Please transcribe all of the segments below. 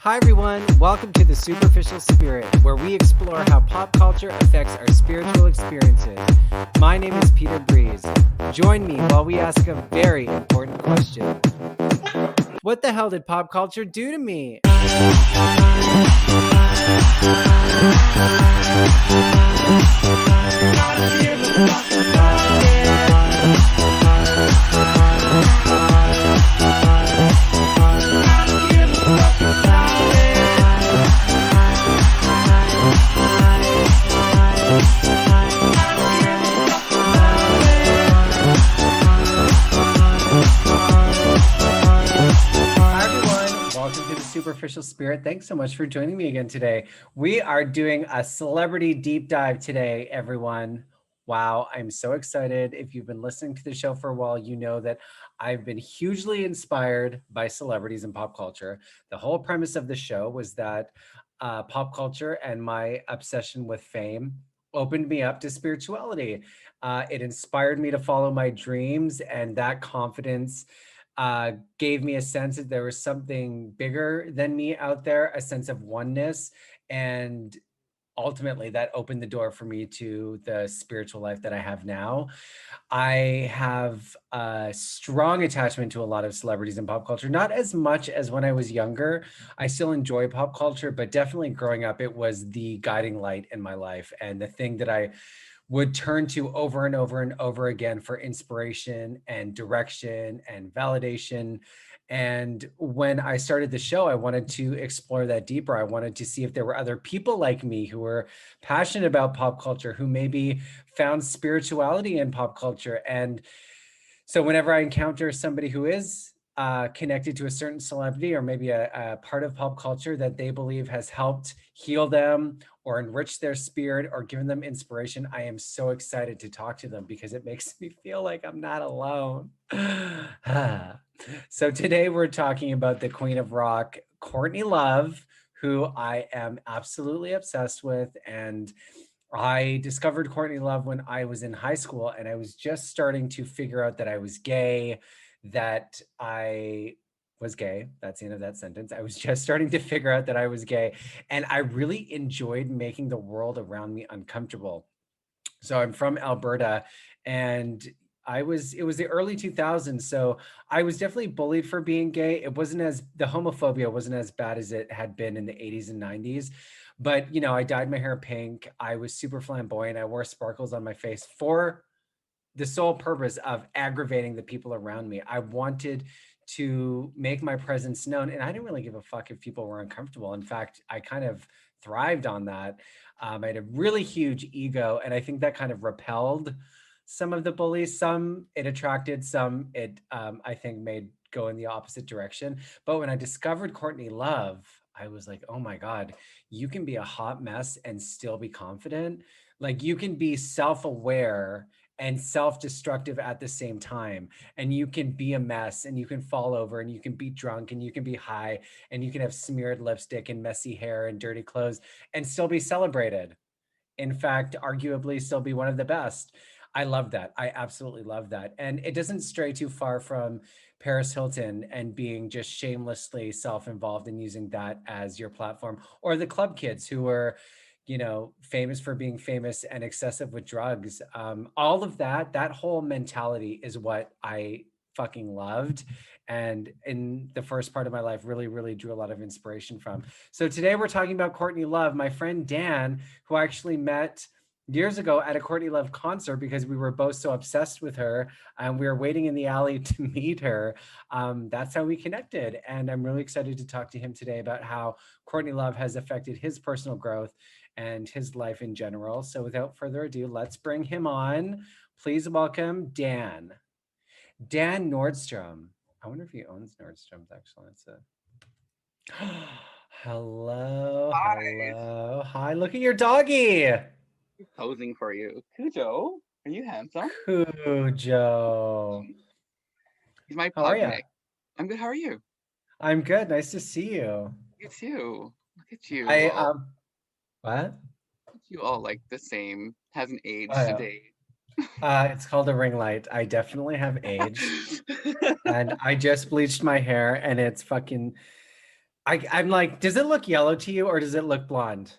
Hi everyone, welcome to The Superficial Spirit, where we explore how pop culture affects our spiritual experiences. My name is Peter Breeze. Join me while we ask a very important question. What the hell did pop culture do to me? Superficial Spirit. Thanks so much for joining me again today. We are doing a celebrity deep dive today, everyone. Wow, I'm so excited. If you've been listening to the show for a while, you know that I've been hugely inspired by celebrities and pop culture. The whole premise of the show was that pop culture and my obsession with fame opened me up to spirituality. It inspired me to follow my dreams, and that confidence gave me a sense that there was something bigger than me out there, a sense of oneness. And ultimately, that opened the door for me to the spiritual life that I have now. I have a strong attachment to a lot of celebrities in pop culture, not as much as when I was younger. I still enjoy pop culture, but definitely growing up, it was the guiding light in my life and the thing that I would turn to over and over and over again for inspiration and direction and validation. And when I started the show, I wanted to explore that deeper. I wanted to see if there were other people like me who were passionate about pop culture, who maybe found spirituality in pop culture. And so whenever I encounter somebody who is connected to a certain celebrity or maybe a part of pop culture that they believe has helped heal them or enrich their spirit or given them inspiration, I am so excited to talk to them because it makes me feel like I'm not alone. So today we're talking about the Queen of Rock, Courtney Love, who I am absolutely obsessed with. And I discovered Courtney Love when I was in high school, and I was just starting to figure out that I was gay, that I was gay. That's the end of that sentence. I was just starting to figure out that I was gay, and I really enjoyed making the world around me uncomfortable. So I'm from Alberta, and it was the early 2000s. So I was definitely bullied for being gay. The homophobia wasn't as bad as it had been in the 80s and 90s. But, I dyed my hair pink. I was super flamboyant. I wore sparkles on my face for the sole purpose of aggravating the people around me. I wanted to make my presence known, and I didn't really give a fuck if people were uncomfortable. In fact, I kind of thrived on that. I had a really huge ego, and I think that kind of repelled some of the bullies. Some it attracted, some it I think made go in the opposite direction. But when I discovered Courtney Love, I was like, oh my God, you can be a hot mess and still be confident. Like you can be self-aware and self-destructive at the same time. And you can be a mess and you can fall over and you can be drunk and you can be high and you can have smeared lipstick and messy hair and dirty clothes and still be celebrated. In fact, arguably still be one of the best. I love that. I absolutely love that. And it doesn't stray too far from Paris Hilton and being just shamelessly self-involved and using that as your platform, or the club kids who were, famous for being famous and excessive with drugs. All of that whole mentality is what I fucking loved. And in the first part of my life, really, really drew a lot of inspiration from. So today we're talking about Courtney Love, my friend Dan, who I actually met years ago at a Courtney Love concert because we were both so obsessed with her and we were waiting in the alley to meet her. That's how we connected. And I'm really excited to talk to him today about how Courtney Love has affected his personal growth and his life in general. So without further ado, let's bring him on. Please welcome Dan. Dan Nordstrom. I wonder if he owns Nordstrom's actually. It's a hello. Hi, look at your doggy. Posing for you. Cujo, are you handsome? Cujo. He's my How are pug you? mate. I'm good. How are you? I'm good. Nice to see you. You too. Look at you I all. what? You all like the same. Hasn't aged Oh, today. it's called a ring light. I definitely have aged, and I just bleached my hair, and it's fucking. I'm like, does it look yellow to you or does it look blonde?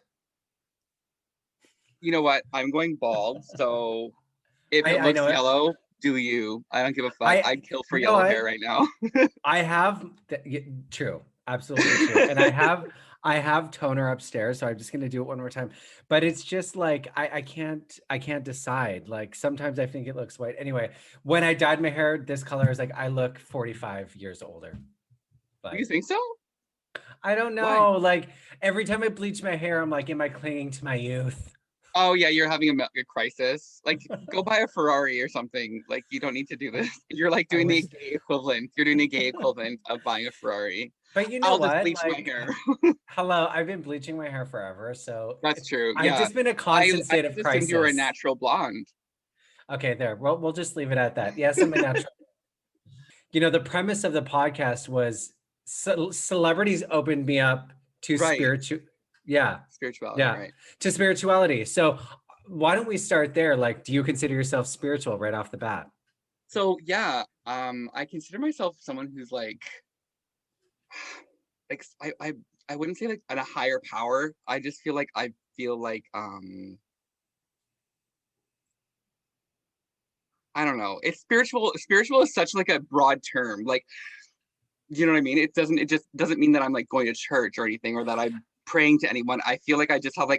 You know what? I'm going bald, so if it I looks know it. yellow, do you? I don't give a fuck. I I'd kill for you know yellow what? hair right now. I have true, absolutely true. And I have toner upstairs, so I'm just gonna do it one more time. But it's just like I can't decide. Like sometimes I think it looks white. Anyway, when I dyed my hair this color, is like I look 45 years older. You But think so? I don't Why? know. Like every time I bleach my hair, I'm like, am I clinging to my youth? Oh yeah, you're having a crisis. Like, go buy a Ferrari or something. Like, you don't need to do this. You're like I doing the wish. gay equivalent. You're doing the gay equivalent of buying a Ferrari. But you know I'll just what? bleach my Like, hair. hello, I've been bleaching my hair forever, so That's true. I've Yeah. just been a I constant I state of just assumed you were a crisis. natural blonde. Okay, there. Well, we'll just leave it at that. Yes, I'm a natural. The premise of the podcast was celebrities opened me up to Right. yeah, Spirituality, yeah, right. to spirituality. So why don't we start there? Like, do you consider yourself spiritual right off the bat? So yeah, I consider myself someone who's like I wouldn't say like at a higher power. I feel like I don't know. It's spiritual. Spiritual is such like a broad term. Like, you know what I mean? It just doesn't mean that I'm like going to church or anything or that I'm praying to anyone. I feel like I just have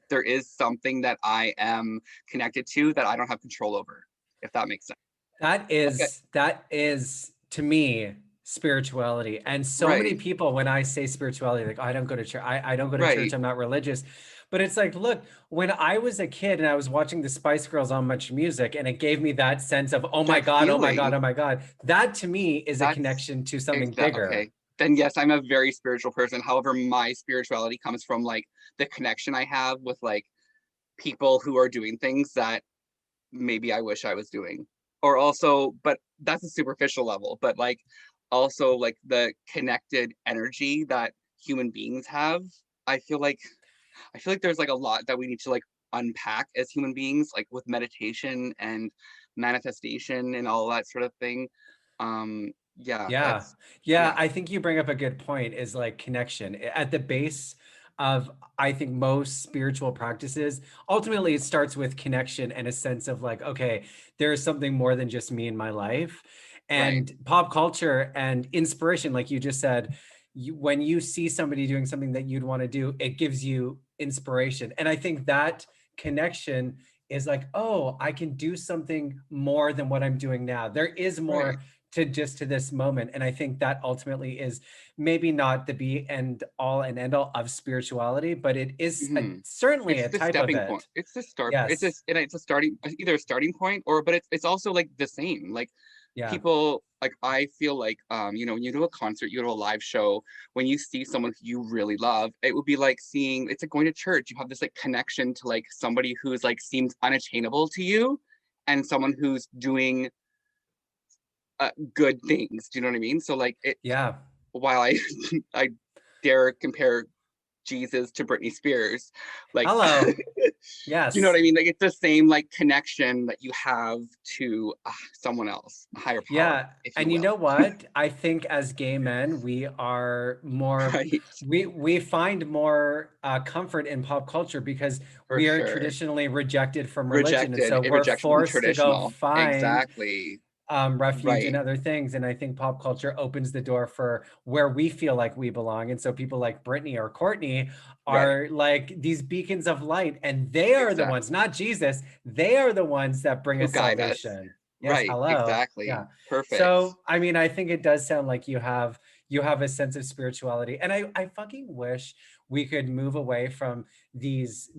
there is something that I am connected to that I don't have control over, if that makes sense. Okay. That is to me spirituality. And so many Right. people, when I say spirituality, like, "Oh, I don't go to church. I don't go to church. Right. I'm not religious." But it's like, look, when I was a kid and I was watching the Spice Girls on Much Music, and it gave me that sense of, oh my That God, oh my God, feeling, oh my God. That to me is a that's connection to something exact bigger. okay. Then yes, I'm a very spiritual person. However, my spirituality comes from like the connection I have with like people who are doing things that maybe I wish I was doing. Or also, but that's a superficial level, but like also like the connected energy that human beings have. I feel like I feel like there's like a lot that we need to like unpack as human beings, like with meditation and manifestation and all that sort of thing. Yeah, Yeah. that's Yeah, yeah, I think you bring up a good point is like connection. At the base of I think most spiritual practices, ultimately it starts with connection and a sense of like, okay, there is something more than just me in my life. right. And pop culture and inspiration, like you just said, when you see somebody doing something that you'd want to do, it gives you inspiration. And I think that connection is like, oh, I can do something more than what I'm doing now. There is Right. more to this moment. And I think that ultimately is maybe not the be and all and end all of spirituality, but it is Hmm. certainly It's a the type of stepping point. it. It's the start. Yes. It's a starting, either a starting point, or but it's also like the same. Like Yeah. people, like I feel like when you do a concert, you go to a live show, when you see someone who you really love, it would be like seeing, it's like going to church. You have this like connection to like somebody who's like seems unattainable to you, and someone who's doing good things. Do you know what I mean? So like it, Yeah. while I I dare compare Jesus to Britney Spears, like Hello. you know what Yes. I mean? Like it's the same like connection that you have to someone else, a higher power, Yeah. if you And you will. know what? I think as gay men, we are more, Right. we find more comfort in pop culture because For we are sure. traditionally rejected from religion. And Rejected, so a we're rejection from forced to go traditional. find Exactly. refuge in Right. other things. And I think pop culture opens the door for where we feel like we belong. And so people like Britney or Courtney Right. are like these beacons of light, and they are the ones, Exactly. not Jesus, they are the ones that bring Who us guide us. salvation. Yes, Right. hello. Yeah. Exactly. Perfect. So, I mean, I think it does sound like you have a sense of spirituality. And I fucking wish we could move away from these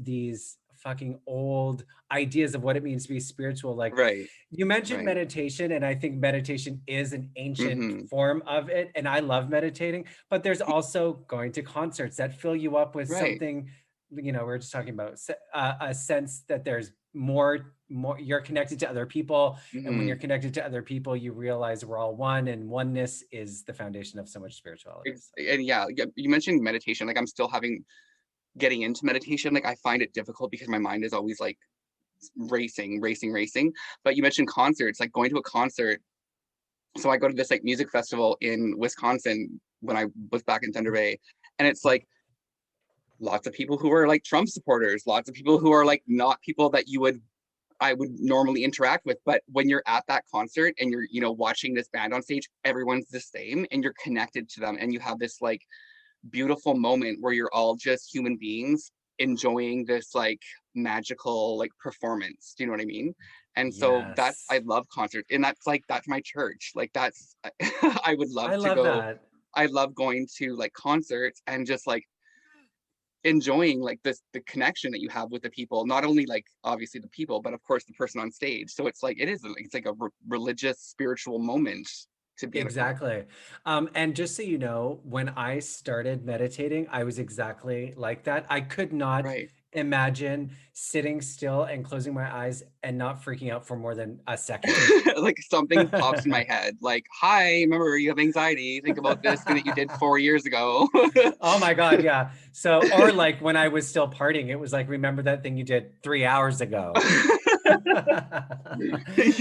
fucking old ideas of what it means to be spiritual. Like Right. you mentioned Right. meditation, and I think meditation is an ancient Mm-hmm. form of it, and I love meditating, but there's also going to concerts that fill you up with Right. something, we're just talking about a sense that there's more you're connected to other people, and when Mm-hmm. you're connected to other people, you realize we're all one, and oneness is the foundation of so much spirituality. So And yeah, you mentioned meditation. Like I'm still having getting into meditation. Like I find it difficult because my mind is always like racing, racing, racing. But you mentioned concerts, like going to a concert. So I go to this like music festival in Wisconsin when I was back in Thunder Bay. And it's like lots of people who are like Trump supporters, lots of people who are like not people that I would normally interact with. But when you're at that concert and you're, you know, watching this band on stage, everyone's the same and you're connected to them. And you have this like beautiful moment where you're all just human beings enjoying this like magical like performance. Do you know what I mean? And so that's, I Yes. love concerts, and that's my church. Like that's I would love I to love go. that. I love going to like concerts and just like enjoying like the connection that you have with the people, not only like obviously the people, but of course the person on stage. So it's like it's like a religious spiritual moment to be in a concert. Exactly. And just so you know, when I started meditating, I was exactly like that. I could not Right. imagine sitting still and closing my eyes and not freaking out for more than a second. Like something pops in my head like, hi, remember you have anxiety, think about this thing that you did 4 years ago. Oh my God, yeah. So, or like when I was still partying, it was like, remember that thing you did 3 hours ago.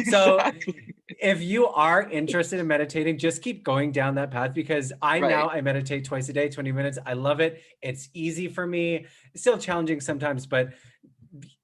So Exactly. if you are interested in meditating, just keep going down that path, because Right. I meditate twice a day, 20 minutes. I love it. It's easy for me. It's still challenging sometimes, but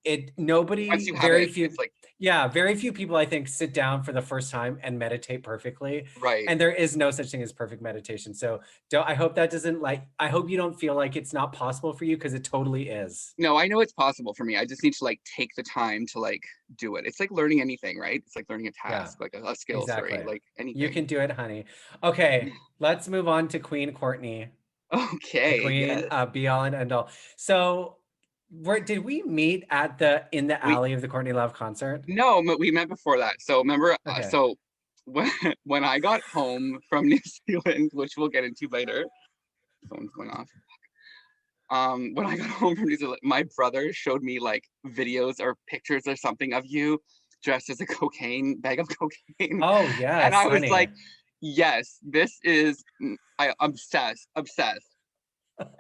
Once you have very it, few, it's like, yeah, very few people I think sit down for the first time and meditate perfectly. right. And there is no such thing as perfect meditation. So I hope that doesn't like, I hope you don't feel like it's not possible for you, because it totally is. No, I know it's possible for me. I just need to like take the time to like do it. It's like learning anything, right? It's like learning a Yeah, task, like a skill, sorry, exactly. like You anything. can do it, honey. Okay, let's move on to Queen Courtney, the Okay, queen, yes. be all and end all. So, where did we meet at in the We alley of the Courtney Love concert? No, but we met before that. So remember, Okay. so when when I got home from New Zealand, which we'll get into later, phone's going off. When I got home from New Zealand, my brother showed me like videos or pictures or something of you dressed as a cocaine bag of cocaine, Oh and yes, I was honey. like, yes, this is I obsessed.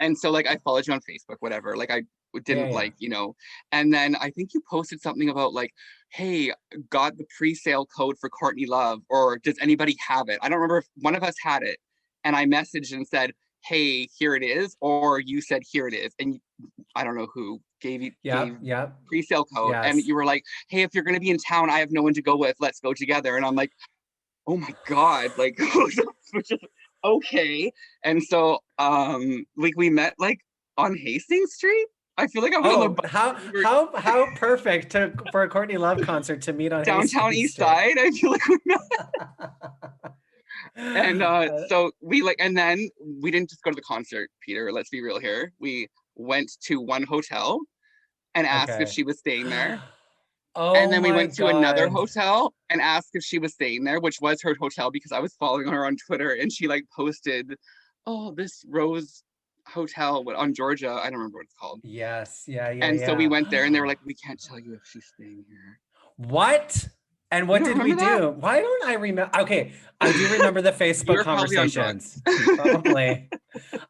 And so like I followed you on Facebook, whatever. Like I Yeah, didn't yeah. like, you know, and then I think you posted something about like, hey, got the pre-sale code for Courtney Love, or does anybody have it? I don't remember if one of us had it. And I messaged and said, hey, here it is, or you said here it is. And I don't know who gave Yep, yep. pre-sale code. And Yes. you were like, hey, if you're gonna be in town, I have no one to go with. Let's go together. And I'm like, oh my God, like okay. And so like we met like on Hastings Street. I feel like I was on the Oh, bus and we were how perfect for a Courtney Love concert to meet on downtown Hastings East Street. Side. I feel like we met. And so we like, and then we didn't just go to the concert, Peter. Let's be real here. We went to one hotel and asked if Okay. she was staying there. And Oh then we my went to another God. hotel and asked if she was staying there, which was her hotel because I was following her on Twitter and she like posted, oh, this Rose Hotel on Georgia. I don't remember what it's called. Yes. Yeah, yeah, And so we went there and they were yeah. like, we can't tell you if she's staying here. What? And You what don't did we remember that? do? Why don't I remember? Okay, I do remember the You Facebook were probably on conversations. drugs. Probably.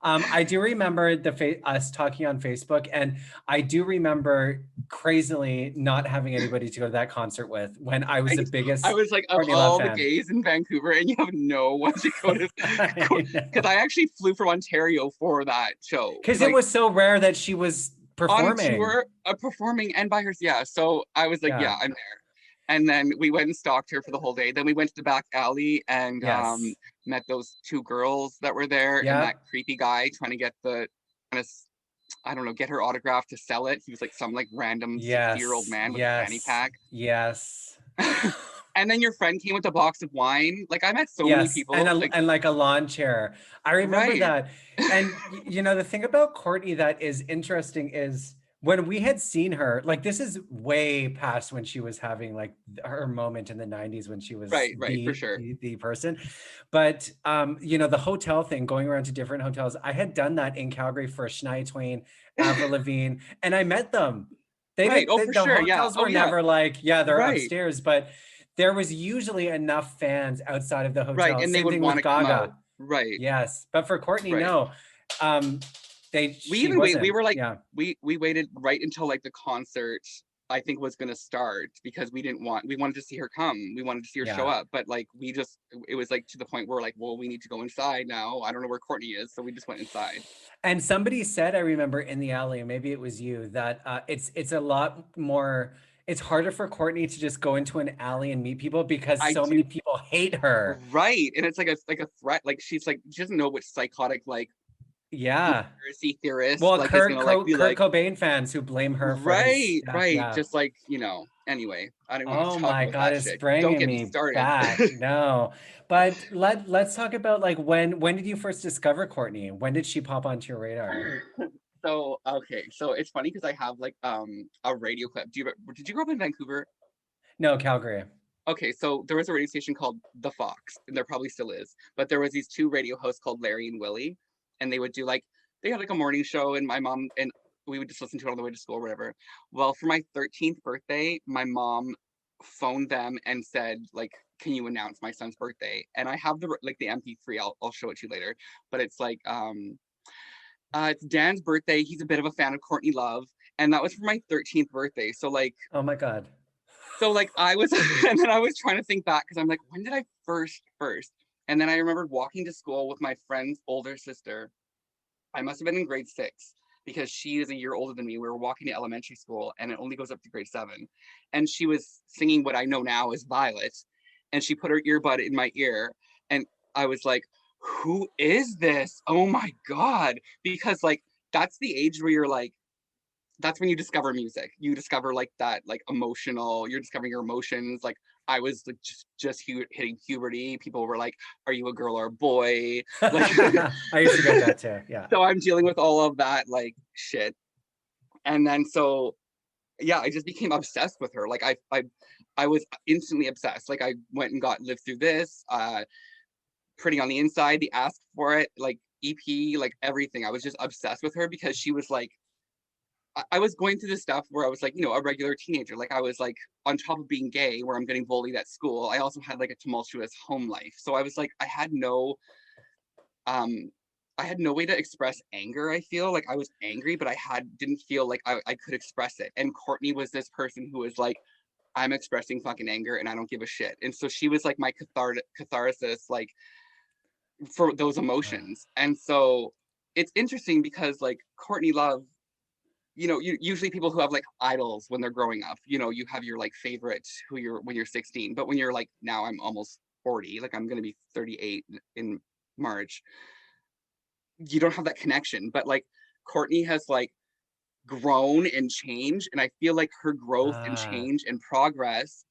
I do remember us talking on Facebook, and I do remember crazily not having anybody to go to that concert with when I was the I biggest was like, of Courtney Love all the fan. gays in Vancouver, and you have no one to go to, I because know. I actually flew from Ontario for that show. Because it Like was so rare that she was on performing. tour, performing and by herself. Yeah. So I was like, Yeah. yeah, I'm there. And then we went and stalked her for the whole day. Then we went to the back alley and Yes. met those two girls that were there, and that Yep. creepy guy trying to get kind of, I don't know, get her autograph to sell it. He was like some like random 60-year-old Yes. man with a fanny Yes. pack. Yes. And then your friend came with a box of wine. Like I met so many Yes, people. Like and like a lawn chair. I remember right. that. And you know, the thing about Courtney that is interesting is when we had seen her, like this is way past when she was having like her moment in the 90s when she was Right, for sure. the person. But you know, the hotel thing, going around to different hotels, I had done that in Calgary for Shania Twain, Avril Lavigne, and I met them. They Right. did Oh, for the sure. Yeah. hotels Oh, were yeah. never like, yeah, they're Right. upstairs, but there was usually enough fans outside of the Right. hotel. And they Same would thing want with to come out. Gaga. Right. Yes, but for Courtney, Right. no. We She even wait. We wasn't. were like, Yeah. we waited right until like the concert I think was going to start, because we wanted to see her come. We wanted to see her show Yeah. up, but like it was like to the point where like, well, we need to go inside now. I don't know where Courtney is. So we just went inside. And somebody said, I remember in the alley, and maybe it was you, that it's a lot more. It's harder for Courtney to just go into an alley and meet people because I so do. many people hate her. Right. And it's like a threat. Like she doesn't know which psychotic, like Yeah. conspiracy theorist, Well, like is gonna like be Kurt like, Cobain fans who blame her for his right, death. right. Yeah. Just like, anyway, I don't want to Oh talk my about God, that it's shit. Don't bringing get me me started. back. No, but let's talk about like when did you first discover Courtney? When did she pop onto your radar? So okay, so it's funny because I have like a radio clip. Did you grow up in Vancouver? No, Calgary. Okay, so there was a radio station called The Fox, and there probably still is, but there was these two radio hosts called Larry and Willie, and they would do like, they had like a morning show, and my mom and we would just listen to it on the way to school or whatever. Well, for my 13th birthday, my mom phoned them and said like, can you announce my son's birthday? And I have the MP3. I'll show it to you later, but it's like it's Dan's birthday. He's a bit of a fan of Courtney Love, and that was for my 13th birthday. Oh my God. So like I was, and then I was trying to think back because I'm like, when did I first? And then I remembered walking to school with my friend's older sister. I must have been in grade 6 because she is a year older than me. We were walking to elementary school, and it only goes up to grade 7. And she was singing what I know now is Violet, and she put her earbud in my ear, and I was like, who is this? Oh my God. Because like that's the age where you're like, that's when you discover music. You discover like that, like emotional, you're discovering your emotions. Like I was like just hitting puberty. People were like, are you a girl or a boy? Like, I used to get that too. Yeah. so I'm dealing with all of that like shit. And then so yeah, I just became obsessed with her. Like I was instantly obsessed. Like I went and got Live Through This, Pretty on the Inside, the Ask for It, like EP, like everything. I was just obsessed with her because she was like, I was going through this stuff where I was like, a regular teenager. Like I was like on top of being gay, where I'm getting bullied at school. I also had like a tumultuous home life. So I was like, um, I had no way to express anger. I feel like I was angry, but didn't feel like I could express it. And Courtney was this person who was like, I'm expressing fucking anger and I don't give a shit. And so she was like my catharsis, like for those emotions. And so it's interesting because like Courtney Love, usually people who have like idols when they're growing up, you have your like favorite when you're 16, but when you're like, now I'm almost 40, like I'm going to be 38 in March, you don't have that connection. But like Courtney has like grown and changed. And I feel like her growth and Ah. change and progress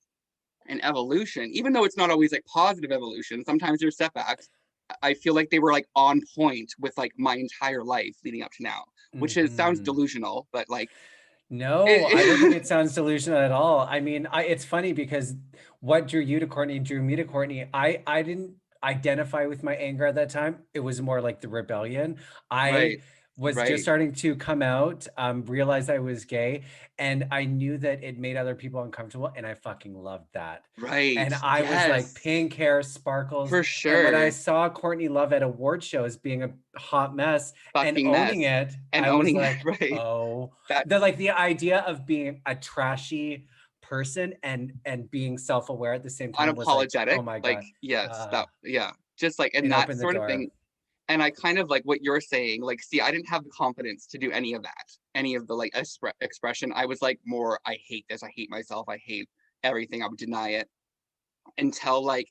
and evolution, even though it's not always like positive evolution, sometimes there's setbacks. I feel like they were like on point with like my entire life leading up to now, which sounds Mhm. delusional, but like No, I don't think it sounds delusional at all. I mean, it's funny because what drew you to Courtney drew me to Courtney. I didn't identify with my anger at that time. It was more like the rebellion. I right, was just right, starting to come out, realized I was gay, and I knew that it made other people uncomfortable, and I fucking loved that. right. And I was like Yes, pink hair, sparkles. for And when I sure. saw Courtney Love at award shows being a hot mess and Fucking owning mess it, and I was owning it, like, right? oh, That the idea of being a trashy person and being self-aware at the same time was like, unapologetic, oh my like God. yes, that yeah, just like It and that opened the sort of door. thing. And I kind of like what you're saying. Like, see, I didn't have the confidence to do any of that, any of the like expression. I was like more, I hate this, I hate myself, I hate everything. I would deny it until like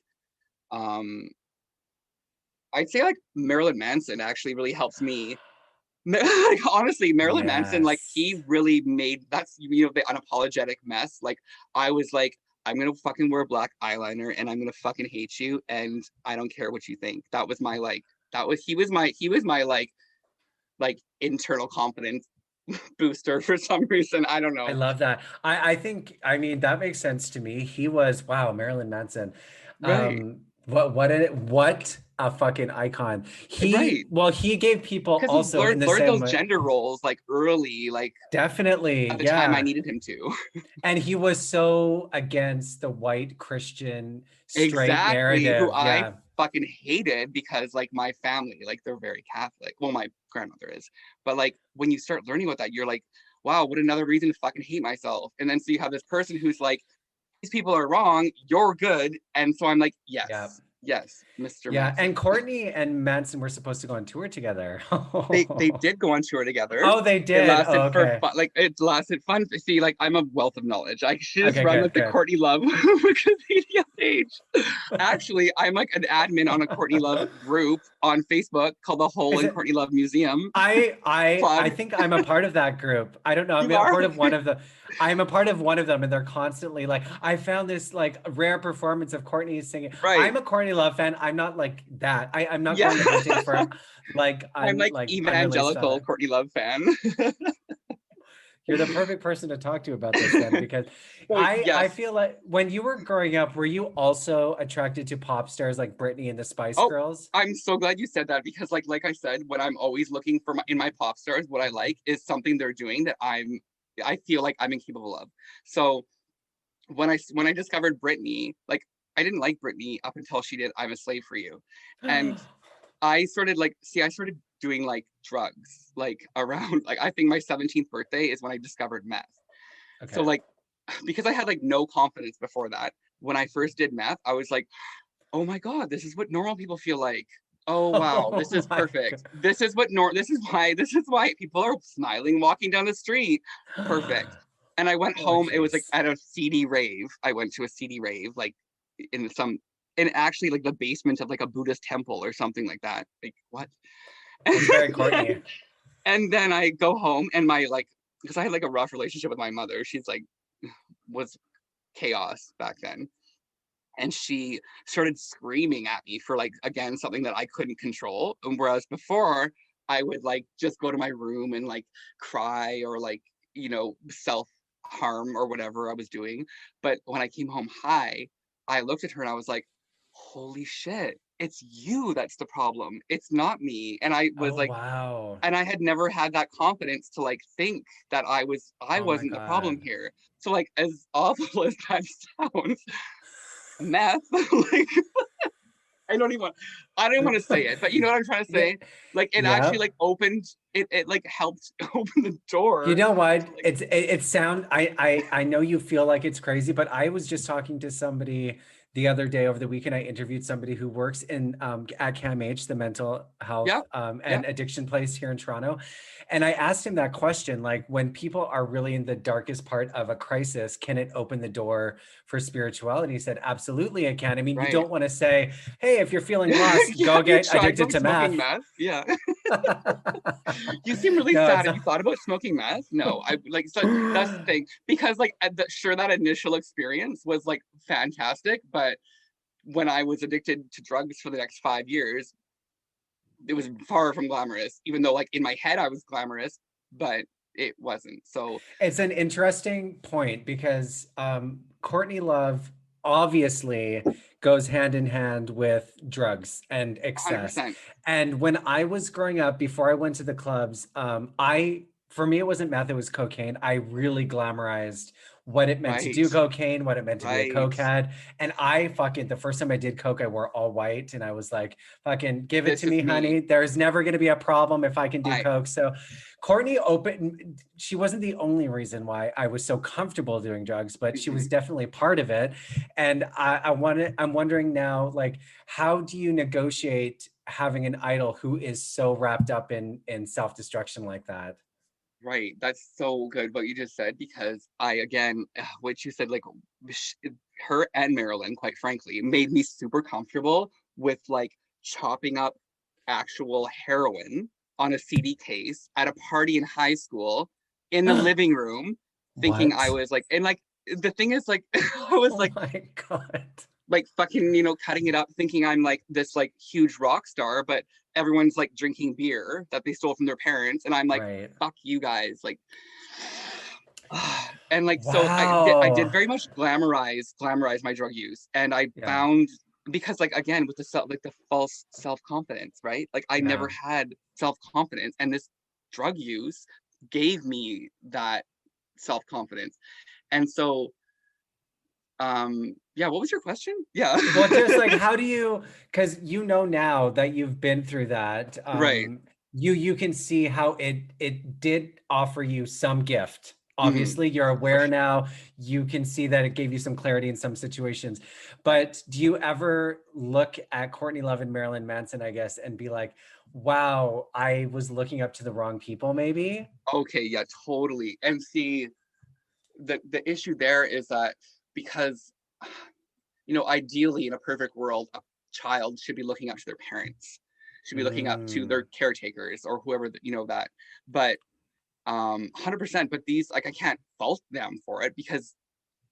um I'd say like Marilyn Manson actually really helps me. Like honestly, Marilyn Manson, like he Yes. really made that's the unapologetic mess. Like I was like, I'm gonna fucking wear black eyeliner and I'm gonna fucking hate you and I don't care what you think. That was my like he was my like internal confidence booster for some reason. I don't I know. love that. I think, I mean, that makes sense to me. He was, wow, Marilyn Manson. Right. What a fucking icon. Right. He gave people Because he also in the learned same those way. gender roles like early, like Definitely, at the time I yeah. needed him to. And he was so against the white Christian straight Exactly, who narrative. I Yeah. fucking hated because like my family, like they're very Catholic. Well, my grandmother is. But like when you start learning about that, you're like, wow, what another reason to fucking hate myself. And then so you have this person who's like, these people are wrong, you're good. And so I'm like, Yeah. yes, Mr. Yeah. Manson. And Courtney and Manson were supposed to go on tour together. They did go on tour together. Oh, they It did. lasted Oh, for okay. fun. Like it lasted fun. See, like I'm a wealth of knowledge. I should just Okay, run good, like the good. Courtney Love Wikipedia page. Actually, I'm like an admin on a Courtney Love group on Facebook called the Hole Is in it? Courtney Love Museum. I Plug. think I'm a part of that group. I don't know. I'm You a are? part of one of the. I'm a part of one of them, and they're constantly like, I found this like rare performance of Courtney singing. Right. I'm a Courtney Love fan. I'm not like that. I'm not Yeah. going hunting for, like, I'm like unreleased evangelical stuff. Courtney Love fan. You're the perfect person to talk to about this then, because But I yes. feel like when you were growing up, were you also attracted to pop stars like Britney and the Spice Oh, Girls? I'm so glad you said that because like I said, when I'm always looking for in my pop stars, what I like is something they're doing that I feel like I'm incapable of. So when I discovered Britney, like I didn't like Britney up until she did "I'm a Slave for You," and I started doing like drugs like around like I think my 17th birthday is when I discovered meth. So Okay. like because I had like no confidence before that, when I first did meth, I was like, oh my god, this is what normal people feel like. Oh wow, this Oh is my perfect. This is why people are smiling walking down the street. Perfect. God. And I went Oh, home. It was like jeez. at a CD rave. I went to a CD rave, like in some in actually like the basement of like a Buddhist temple or something like that. Like what? That's very Courtney. And then I go home and my like because I had like a rough relationship with my mother. She's like was chaos back then. And she started screaming at me for like again something that I couldn't control. And whereas before I would like just go to my room and like cry or like self harm or whatever I was doing. But when I came home high, I looked at her and I was like, holy shit, it's you that's the problem. It's not me. And I was Oh, like, wow. and I had never had that confidence to like think that I Oh my wasn't the problem God. here. So like as awful as that sounds, meth like I don't want to say it, but you know what I'm trying to Yeah. say. Like it actually Yeah. like opened it like helped open the You door know to what? like It sound I know you feel like it's crazy, but I was just talking to somebody the other day over the weekend. I interviewed somebody who works in at CAMH, the mental health yeah yeah and addiction place here in Toronto. And I asked him that question, like when people are really in the darkest part of a crisis, can it open the door for spirituality? He said, absolutely it can. I mean, you right. don't want to say, hey, if you're feeling lost, Yeah, go have you get tried addicted some to smoking meth. meth? Yeah. You seem really No, it's sad. Have you not. thought about smoking meth? No, I like so that's the thing because like sure that initial experience was like fantastic, but when I was addicted to drugs for the next 5 years, it was far from glamorous. Even though like in my head I was glamorous, but it wasn't. So It's an interesting point because Courtney Love obviously goes hand in hand with drugs and excess. 100%. And when I was growing up, before I went to the clubs, for me, it wasn't meth, it was cocaine. I really glamorized what it meant to Right. do cocaine, what it meant to be a Right. cokehead. And the first time I did coke, I wore all white and I was like, fucking give it This to is me, me. honey. There's never going to be a problem if I can do I coke. So Courtney opened, she wasn't the only reason why I was so comfortable doing drugs, but she was mhm. definitely part of it. And I'm wondering now, like, how do you negotiate having an idol who is so wrapped up in self-destruction like that? Right. That's so good what you just said because I again, what you said, like sh- her and Marilyn, quite frankly, made me super comfortable with like chopping up actual heroin on a CD case at a party in high school in the living room, thinking I What? was like, and like the thing is like I was Oh my God. like fucking cutting it up thinking I'm like this like huge rock star, but everyone's like drinking beer that they stole from their parents and I'm like Right. fuck you guys like and like so I did Wow. very much glamorize my drug use and I Yeah. found because like again with the like the false self-confidence, right? Like I never Yeah. had self-confidence and this drug use gave me that self-confidence. And so yeah, what was your question? Yeah. Well, just like how do you, because you know now that you've been through that, Right. you can see how it did offer you some gift. Mhm, Obviously, you're for aware sure. now. You can see that it gave you some clarity in some situations. But do you ever look at Courtney Love and Marilyn Manson, I guess, and be like, wow, I was looking up to the wrong people, maybe? Okay, yeah, totally. And see, the issue there is that because ideally in a perfect world, a child should be looking up to their parents, should be looking up to their Mm, caretakers or whoever that. But 100%. But these, like, I can't fault them for it because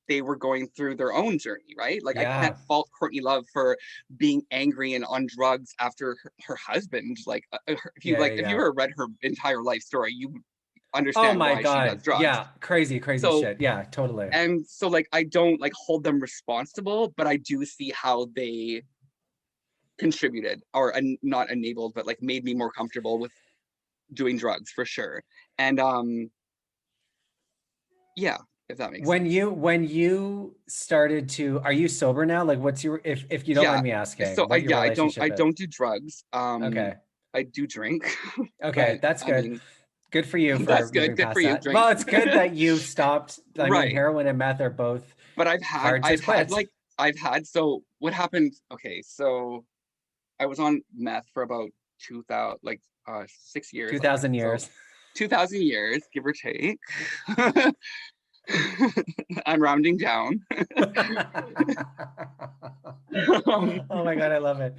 they were going through their own journey, right? Like, I can't yeah. fault Courtney Love for being angry and on drugs after her husband. Like, Yeah, yeah, if you yeah. ever read her entire life story, you Oh understand my why she does God. drugs. Yeah. Crazy, crazy So shit. Yeah, totally. like, I don't like hold them responsible, but I do see how they contributed or not enabled, but like made me more comfortable with doing drugs for sure. And yeah, if that makes When sense. you started to, are you sober now? Like what's your, if you don't Yeah. mind me So asking, I what your yeah, I relationship is? don't do drugs. Okay. I do drink, Okay, but that's I good. mean Good for you that's for good. moving Good for past you. that. Drink. Well, it's good that you stopped. I mean, Right. heroin and meth are both But hard to quit. so what happened, okay, so I was on meth for about 2000, like 6 years, I think. 2000 So years. 2000 years, give or take. I'm rounding down. um, Oh my God, I love it.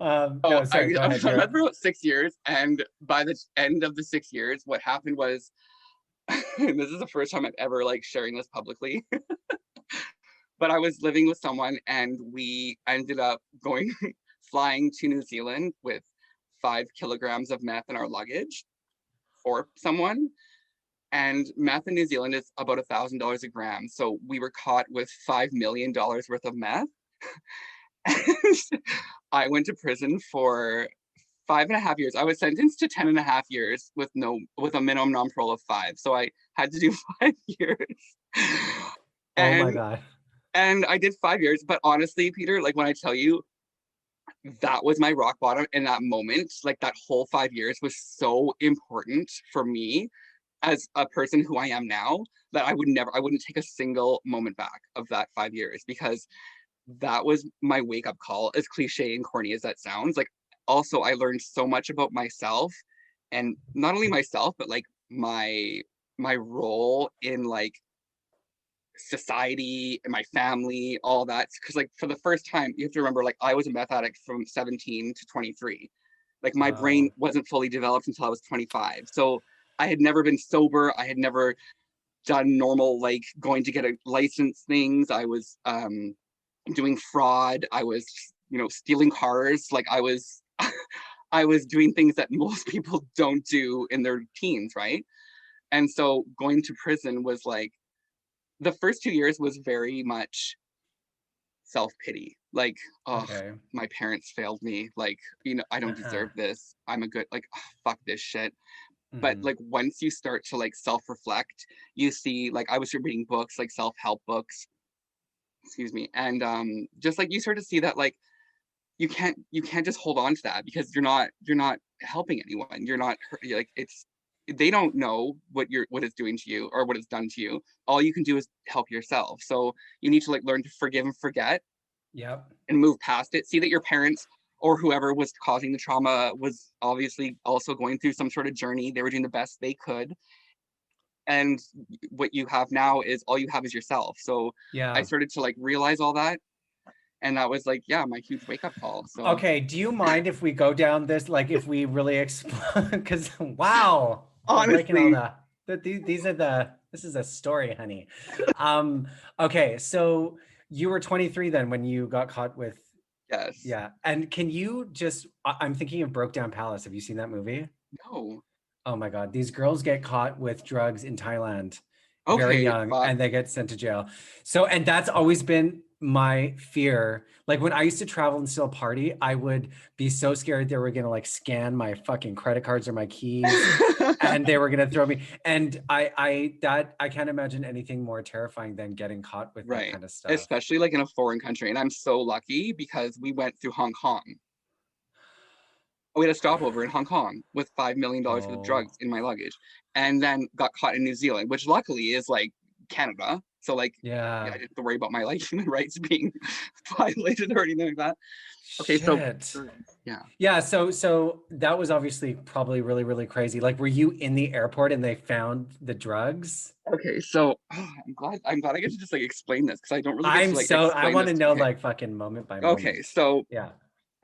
oh, No, sorry, go I ahead. was on You're meth for about 6 years, and by the end of the 6 years, what happened was, and this is the first time I'm ever like sharing this publicly, but I was living with someone, and we ended up going flying to New Zealand with 5 kilograms of meth in our luggage for someone. And meth in New Zealand is about $1,000 a gram. So we were caught with $5 million worth of meth. And I went to prison for 5.5 years. I was sentenced to 10.5 years with a minimum non-parole of 5. So I had to do 5 years. oh my And God. I did 5 years. But honestly, Peter, like when I tell you that was my rock bottom in that moment, like that whole 5 years was so important for me as a person who I am now, that I wouldn't take a single moment back of that 5 years, because that was my wake up call, as cliche and corny as that sounds. Like, also, I learned so much about myself, and not only myself, but like my role in like society and my family, all that. Because like for the first time, you have to remember, like I was a meth addict from 17 to 23. Like my brain Wow. wasn't fully developed until I was 25. So I had never been sober. I had never done normal, like going to get a license things. I was doing fraud. I was, stealing cars. Like I was, I was doing things that most people don't do in their teens, right? And so going to prison was like, the first 2 years was very much self pity. Like, oh, Okay. my parents failed me. Like, I don't Uh-huh. deserve this. I'm a good, like, fuck this shit. But Hmm. like once you start to like self reflect, you see, like, I was reading books, like self help books, excuse me, and just like you start to see that like you can't just hold on to that, because you're not helping anyone. You're not like, it's, they don't know what it's doing to you or what it's done to you. All you can do is help yourself. So you need to like learn to forgive and forget Yep. and move past it. See that your parents or whoever was causing the trauma was obviously also going through some sort of journey. They were doing the best they could. And what you have now is, all you have is yourself. So I Yeah. started to like realize all that. And that was like, yeah, my huge wake up call. So Okay, do you mind if we go down this, like if we really explore? Because wow, we're breaking all honestly, these are this is a story, honey. Um, okay, so you were 23 then when you got caught with, yes. yeah. And can you just, I'm thinking of Broke Down Palace. Have you seen that movie? No. Oh my God, these girls get caught with drugs in Thailand very Okay. young Fuck. and they get sent to jail. So, and that's always been my fear. Like when I used to travel and still party, I would be so scared they were gonna like scan my fucking credit cards or my keys and they were gonna throw me. And I can't imagine anything more terrifying than getting caught with that Right. kind of stuff. Especially like in a foreign country. And I'm so lucky because we went through Hong Kong. we had a stopover in Hong Kong with $5 million worth of Oh, drugs in my luggage, and then got caught in New Zealand, which luckily is like Canada. So like, yeah, I yeah. didn't have to worry about my like human rights being violated or anything like that. Okay, so Shit. yeah. Yeah, so that was obviously probably really, really crazy. Like, were you in the airport and they found the drugs? Okay, so I'm glad I get to just like explain this because I don't really get to like I explain want this. to know Okay. like fucking moment by Okay, moment. so Yeah.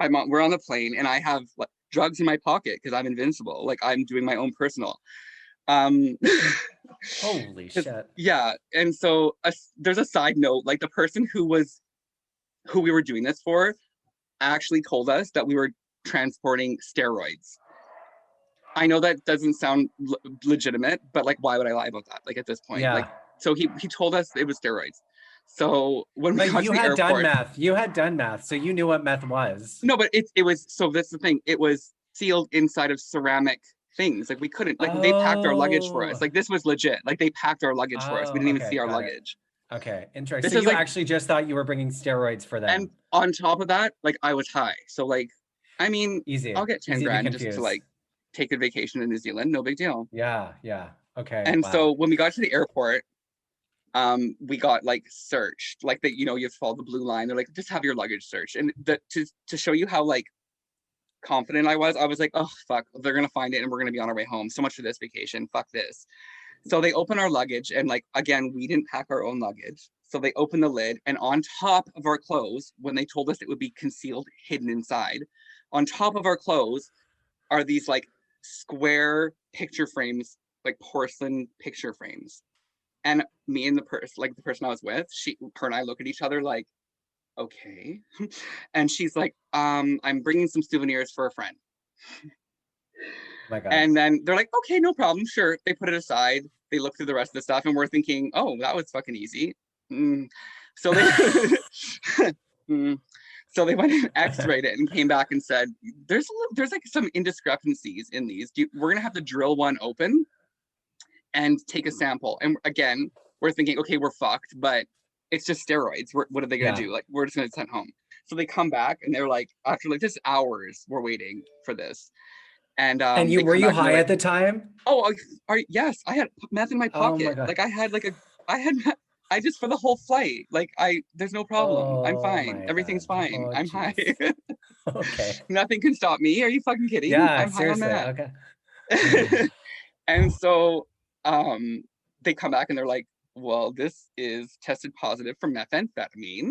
we're on the plane and I have like drugs in my pocket because I'm invincible. Like I'm doing my own personal. Um Holy shit. yeah, and so there's a side note, like the person who we were doing this for actually told us that we were transporting steroids. I know that doesn't sound legitimate, but like why would I lie about that? Like at this point, like Yeah. so he told us it was steroids. So when we But got to you the had done airport, math. You had done math, so you knew what meth was. no, but it was so that's the thing. It was sealed inside of ceramic things. Like we couldn't like they packed our luggage for us. Oh. Like this was legit. Like they packed our luggage for us. We Oh, didn't even okay, see our got it. luggage. Okay, interesting. This So is you like, actually just thought you were bringing steroids for and them. on top of that, like I was high. So like, I mean, Easy, I'll get 10 easy to grand just to confuse. like take a vacation in New Zealand. No big deal. Yeah, yeah. Okay, And wow. so when we got to the airport, we got like searched, like that, you have to follow the blue line. They're like, just have your luggage searched. And to show you how like confident I was like, oh fuck, they're gonna find it and we're gonna be on our way home. So much for this vacation. Fuck this. So they open our luggage and like again, we didn't pack our own luggage. So they open the lid and on top of our clothes, when they told us it would be concealed, hidden inside, on top of our clothes are these like square picture frames, like porcelain picture frames. And me and the person I was with, her and I look at each other like, okay. And she's like, I'm bringing some souvenirs for a friend. Oh my God. And then they're like, okay, no problem, sure. They put it aside. They look through the rest of the stuff, and we're thinking, oh, that was fucking easy. Mm. So they, mm. So they went and X-rayed it and came back and said, there's like some indiscrepancies in these. We're gonna have to drill one open and take a sample. And again, we're thinking, okay, we're fucked, but it's just steroids. What are they gonna Yeah. do? Like, we're just gonna send home. So they come back and they're like, after like just hours, we're waiting for this. And And you they were come you back and they're high like, at the time? oh, yes, I had meth in my Oh my pocket. God. Like I had, I just for the whole flight. Like there's no problem. I'm Oh fine. my Everything's God. fine. Oh I'm high. jeez. Okay. Nothing can stop me. Are you fucking kidding? Yeah, I'm high on seriously. meth. Okay. And so they come back and they're like, well, this is tested positive for methamphetamine.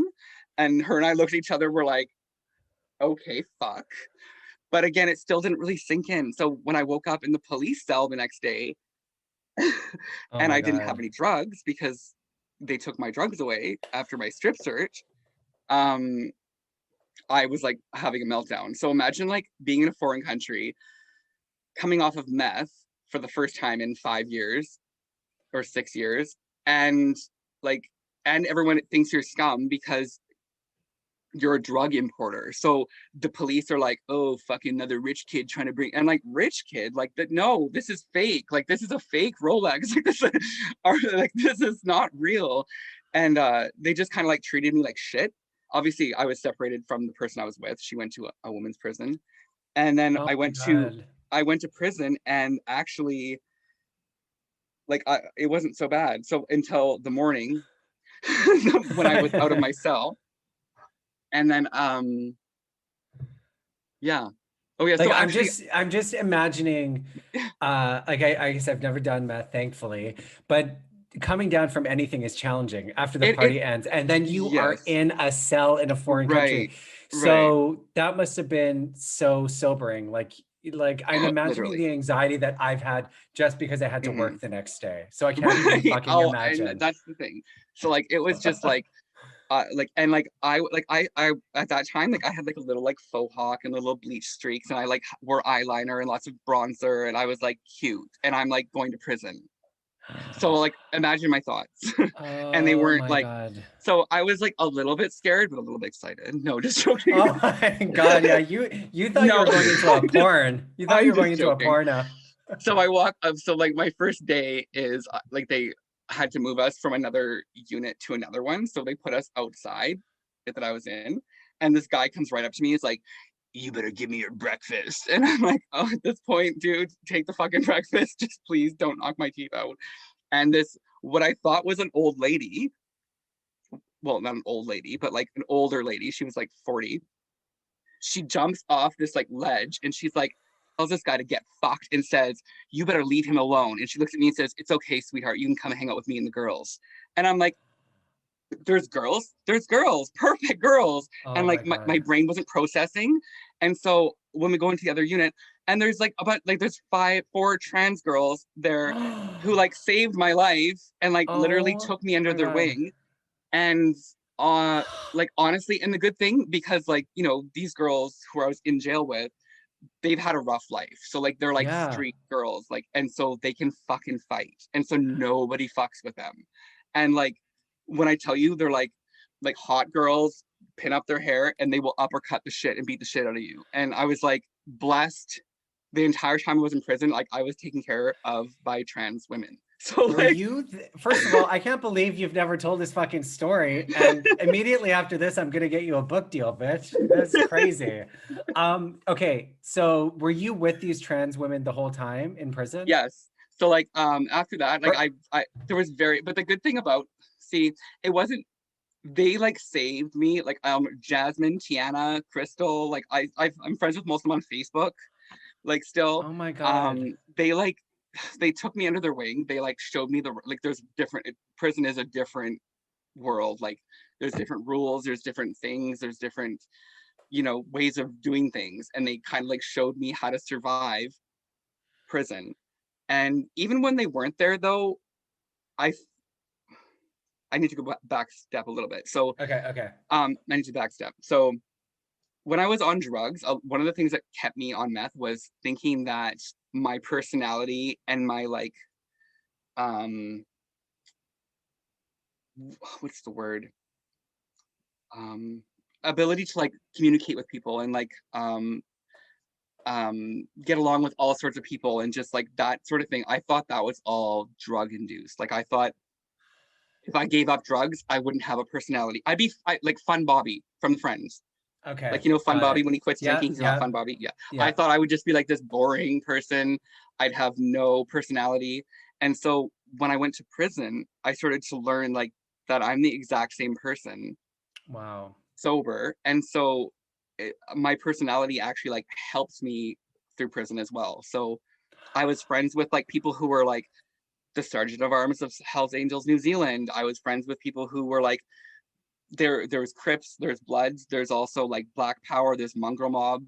And her and I looked at each other, we're like, okay, fuck. But again, it still didn't really sink in. So when I woke up in the police cell the next day Oh and my I didn't have God. any drugs because they took my drugs away after my strip search, um, I was like having a meltdown. So imagine like being in a foreign country, coming off of meth for the first time in 5 years or 6 years, and like, and everyone thinks you're scum because you're a drug importer. So the police are like, oh, fucking another rich kid trying to bring, and like, rich kid, like that, no, this is fake. Like this is a fake Rolex. Like this, like this is not real. And they just kind of like treated me like shit. Obviously, I was separated from the person I was with. She went to a women's prison, and then Oh my God. I went to prison, and actually, like, it wasn't so bad. So until the morning when I was out of my cell, and then yeah. Oh yeah. Like So actually, I'm just imagining like I guess I've never done meth, thankfully, but coming down from anything is challenging after the it party ends. And then you are yes, in a cell in a foreign country. right, right. So that must have been so sobering. Like I'm imagining Literally. the anxiety that I've had just because I had to Hmm. work the next day. So I can't even Right. fucking Oh, and imagine. that's the thing. So like it was just like and like I at that time like I had like a little like faux hawk and little bleach streaks and I like wore eyeliner and lots of bronzer and I was like cute and I'm like going to prison. So like imagine my thoughts. And they Oh weren't my like, God. so I was like a little bit scared but a little bit excited. No, just joking. Oh my God. Yeah, you thought you No, were going into a porn. You thought you I'm were going just into a joking. porno. So I walk up. So like my first day is like they had to move us from another unit to another one. So they put us outside that I was in. And this guy comes right up to me. He's like, you better give me your breakfast. And I'm like, oh, at this point, dude, take the fucking breakfast. Just please don't knock my teeth out. And this, what I thought was an old lady, well, not an old lady, but like an older lady. She was like 40. She jumps off this like ledge and she's like, tells this guy to get fucked and says, you better leave him alone. And she looks at me and says, it's okay, sweetheart. You can come hang out with me and the girls. And I'm like, there's girls, perfect girls. Oh And my like my God. brain wasn't processing. And so when we go into the other unit, and there's like about like there's four trans girls there who like saved my life and like literally Oh took me under my their God. wing. And like honestly, and the good thing, because like, you know, these girls who I was in jail with, they've had a rough life. So like they're like Yeah. street girls, like, and so they can fucking fight. And so nobody fucks with them. And like when I tell you they're like hot girls, pin up their hair and they will uppercut the shit and beat the shit out of you. And I was like blessed the entire time I was in prison, like I was taken care of by trans women. So Were like you, first of all, I can't believe you've never told this fucking story. And immediately after this, I'm gonna get you a book deal, bitch. That's crazy. Okay, so were you with these trans women the whole time in prison? yes. So like after that, like Per- I there was very, but the good thing about, see, it wasn't, they like saved me, like Jasmine, Tiana, Crystal, like I'm friends with most of them on Facebook, like still. oh my God. They like they took me under their wing. They like showed me the, like there's different, prison is a different world. Like there's different rules, there's different things, there's different, you know, ways of doing things. And they kind of like showed me how to survive prison. And even when they weren't there though, I I need to go back step a little bit. So Okay, okay. I need to back step. So when I was on drugs, one of the things that kept me on meth was thinking that my personality and my like what's the word, um ability to like communicate with people and like get along with all sorts of people and just like that sort of thing. I thought that was all drug induced. Like I thought if I gave up drugs, I wouldn't have a personality. Like Fun Bobby from Friends. Okay, Like, you know, Fun got Bobby, it. when he quits Yeah, drinking, he's not yeah, Fun Bobby. Yeah. I yeah. thought I would just be like this boring person. I'd have no personality. And so when I went to prison, I started to learn like that I'm the exact same person Wow. sober. And so my personality actually like helps me through prison as well. So I was friends with like people who were like the Sergeant of Arms of Hells Angels New Zealand. I was friends with people who were like, there's Crips, there's Bloods, there's also like Black Power, there's Mongrel Mob.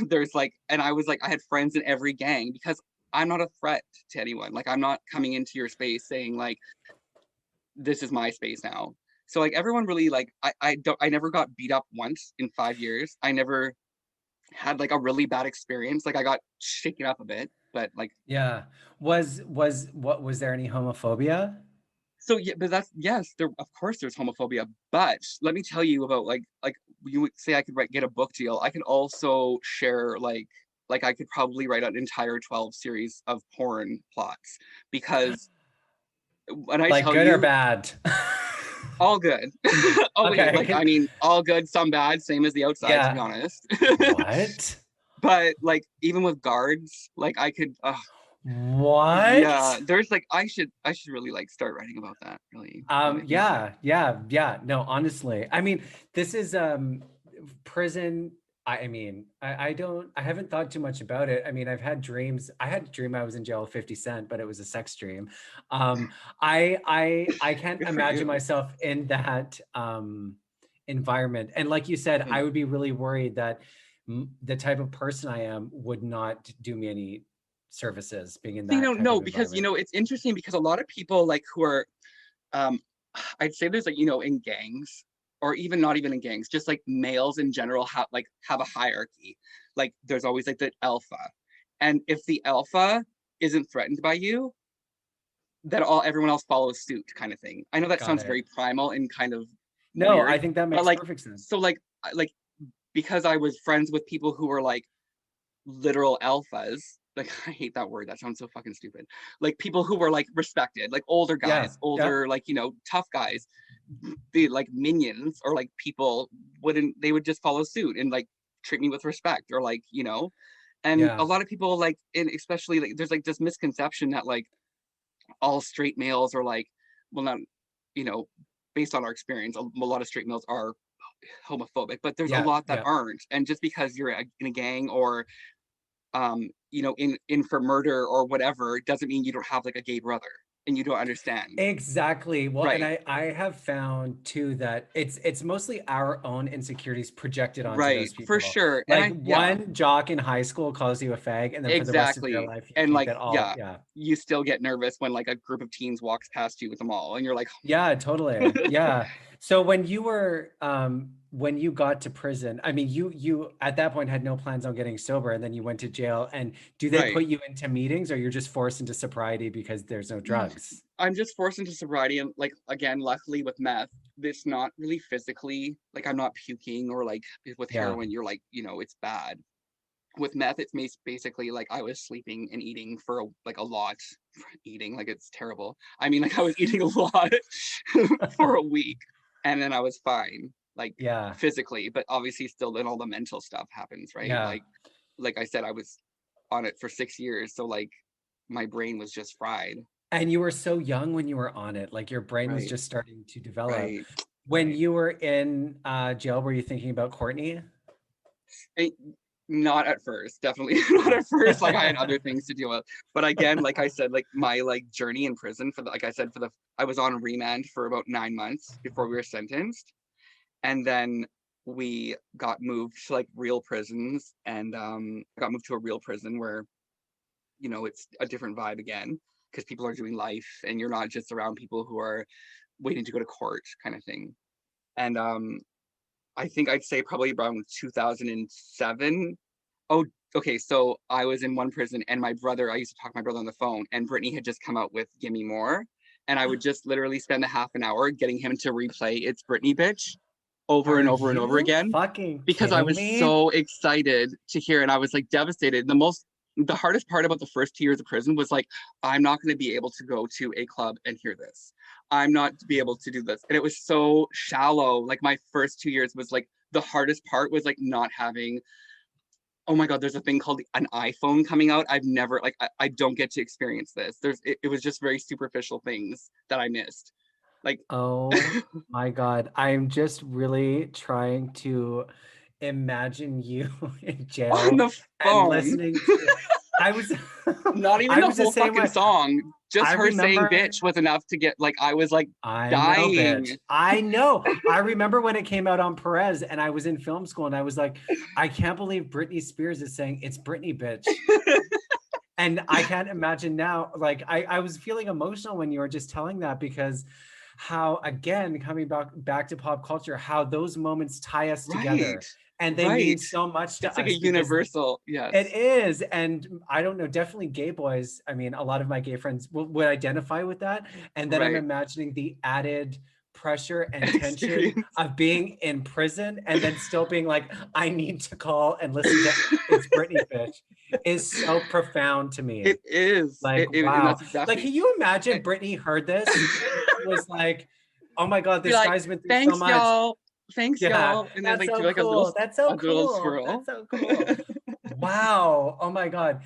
There's like, and I was like, I had friends in every gang because I'm not a threat to anyone. Like I'm not coming into your space saying like, this is my space now. So like everyone really like, I never got beat up once in 5 years. I never had like a really bad experience. Like I got shaken up a bit, but like, Yeah. Was there any homophobia? so yeah, but that's, yes, there of course there's homophobia, but let me tell you about like you would say I could get a book deal. I could also share like I could probably write an entire 12 series of porn plots because when I Like tell good or you, bad? all good. Oh wait, Okay. like I mean all good, some bad, same as the outside to be Yeah. honest. What? But like even with guards, like I could yeah, What? there's like I should really like start writing about that, really. Now that I think about it. Yeah, yeah, yeah. No, honestly. I mean, this is prison. I haven't thought too much about it. I mean, I've had dreams. I had a dream I was in jail with 50 Cent, but it was a sex dream. I can't Good for imagine you. myself in that environment. And like you said, I Mhm. would be really worried that the type of person I am would not do me any services being in See, that no, type no, of because you environment. know it's interesting because a lot of people like who are, um, I'd say there's like you know in gangs or even not even in gangs, just like males in general have a hierarchy. Like there's always like the alpha, and if the alpha isn't threatened by you, then all everyone else follows suit, kind of thing. I know that Got sounds it. very primal and kind of No, I weird, think that but makes like perfect sense. so like because I was friends with people who were like literal alphas. Like I hate that word. That sounds so fucking stupid. Like people who were like respected, like older Yeah, guys, yeah. older like you know tough guys. The like minions or like people wouldn't. They would just follow suit and like treat me with respect, or like, you know. And Yeah. a lot of people like, and especially like there's like this misconception that like all straight males are like, well, not, you know, based on our experience, a lot of straight males are homophobic, but there's a Yeah. lot that Yeah. aren't. And just because you're in a gang, or you know, in for murder or whatever, doesn't mean you don't have like a gay brother and you don't understand. Exactly. Well, and Right. I have found too that it's mostly our own insecurities projected onto Right, those for people. sure. And Like I, yeah, one jock in high school calls you a fag, and then for the rest of your exactly. life you And think like, that all, yeah, yeah. you still get nervous when like a group of teens walks past you with them all, and you're like, Yeah, totally. Yeah. So when you got to prison, I mean, you at that point had no plans on getting sober, and then you went to jail. And do they right. put you into meetings, or you're just forced into sobriety because there's no Mm, drugs? I'm just forced into sobriety, and like again, luckily with meth, it's not really physically like I'm not puking, or like with Yeah. heroin, you're like, you know, it's bad. With meth, it's basically like I was sleeping and eating for like a lot. Eating, like it's terrible. I mean, like I was eating a lot for a week, and then I was fine, like Yeah. physically, but obviously still then all the mental stuff happens, right? Yeah. Like I said, I was on it for 6 years, so like my brain was just fried. And you were so young when you were on it, like your brain was Right, just starting to develop. right, When right. you were in jail, were you thinking about Courtney? I, not at first, definitely not at first. Like I had other Yeah. things to deal with. But again, like I said, like my like journey in prison for the, like I said, for the, I was on remand for about 9 months before we were sentenced. And then we got moved to like real prisons, and got moved to a real prison where, you know, it's a different vibe again, because people are doing life and you're not just around people who are waiting to go to court kind of thing. And I think I'd say probably around 2007. Oh, okay. So I was in one prison, and my brother, I used to talk to my brother on the phone, and Britney had just come out with Gimme More. And I would just literally spend a half an hour getting him to replay It's Britney Bitch over Are and over and over you again, fucking because I kidding was me? so excited to hear, and I was like devastated. The hardest part about the first 2 years of prison was like, I'm not going to be able to go to a club and hear this. I'm not to be able to do this. And it was so shallow. Like my first 2 years was like, the hardest part was like not having, oh my God, there's a thing called an iPhone coming out. I've never, like, I don't get to experience this. It was just very superficial things that I missed. Like, Oh my God. I'm just really trying to imagine you in on jail the and phone, listening to I was not even I the was the whole same fucking way. song, I just her saying remember bitch was enough to get, like, I was like I know, bitch. dying. I know. I remember when it came out on Perez and I was in film school and I was like, I can't believe Britney Spears is saying it's Britney, bitch. And I can't imagine now, like I was feeling emotional when you were just telling that because how again coming back to pop culture, how those moments tie us Right, together and they mean right. so much It's to like a us because universal, it yes. is. And I don't know, definitely gay boys. I mean, a lot of my gay friends would identify with that. And then I'm Right. imagining the added pressure and tension Experience. of being in prison and then still being like, I need to call and listen to It's Britney Bitch is so profound to me. It is. Like, And wow. that's Like, exactly. can you imagine And Britney heard this? Was like, oh my God, be this like, guy's been through so thanks, much. y'all. Thanks, Yeah, y'all. And then that's like do so like cool. That's so a little cool. swirl. That's so cool. Wow. Oh my God.